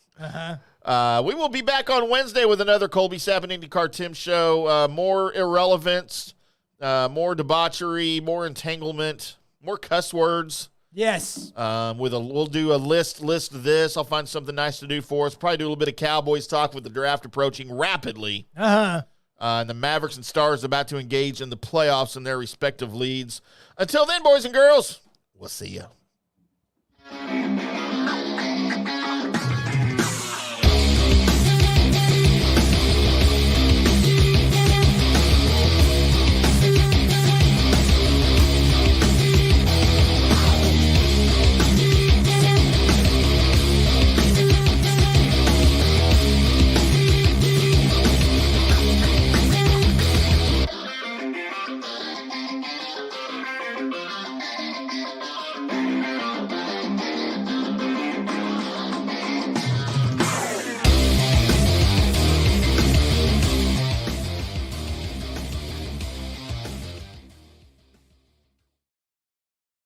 We will be back on Wednesday with another Colby Sapp IndyCarTim show. More irrelevance, more debauchery, more entanglement, more cuss words. Yes. We'll do a list this. I'll find something nice to do for us. Probably do a little bit of Cowboys talk with the draft approaching rapidly. And the Mavericks and Stars about to engage in the playoffs in their respective leads. Until then, boys and girls, we'll see you.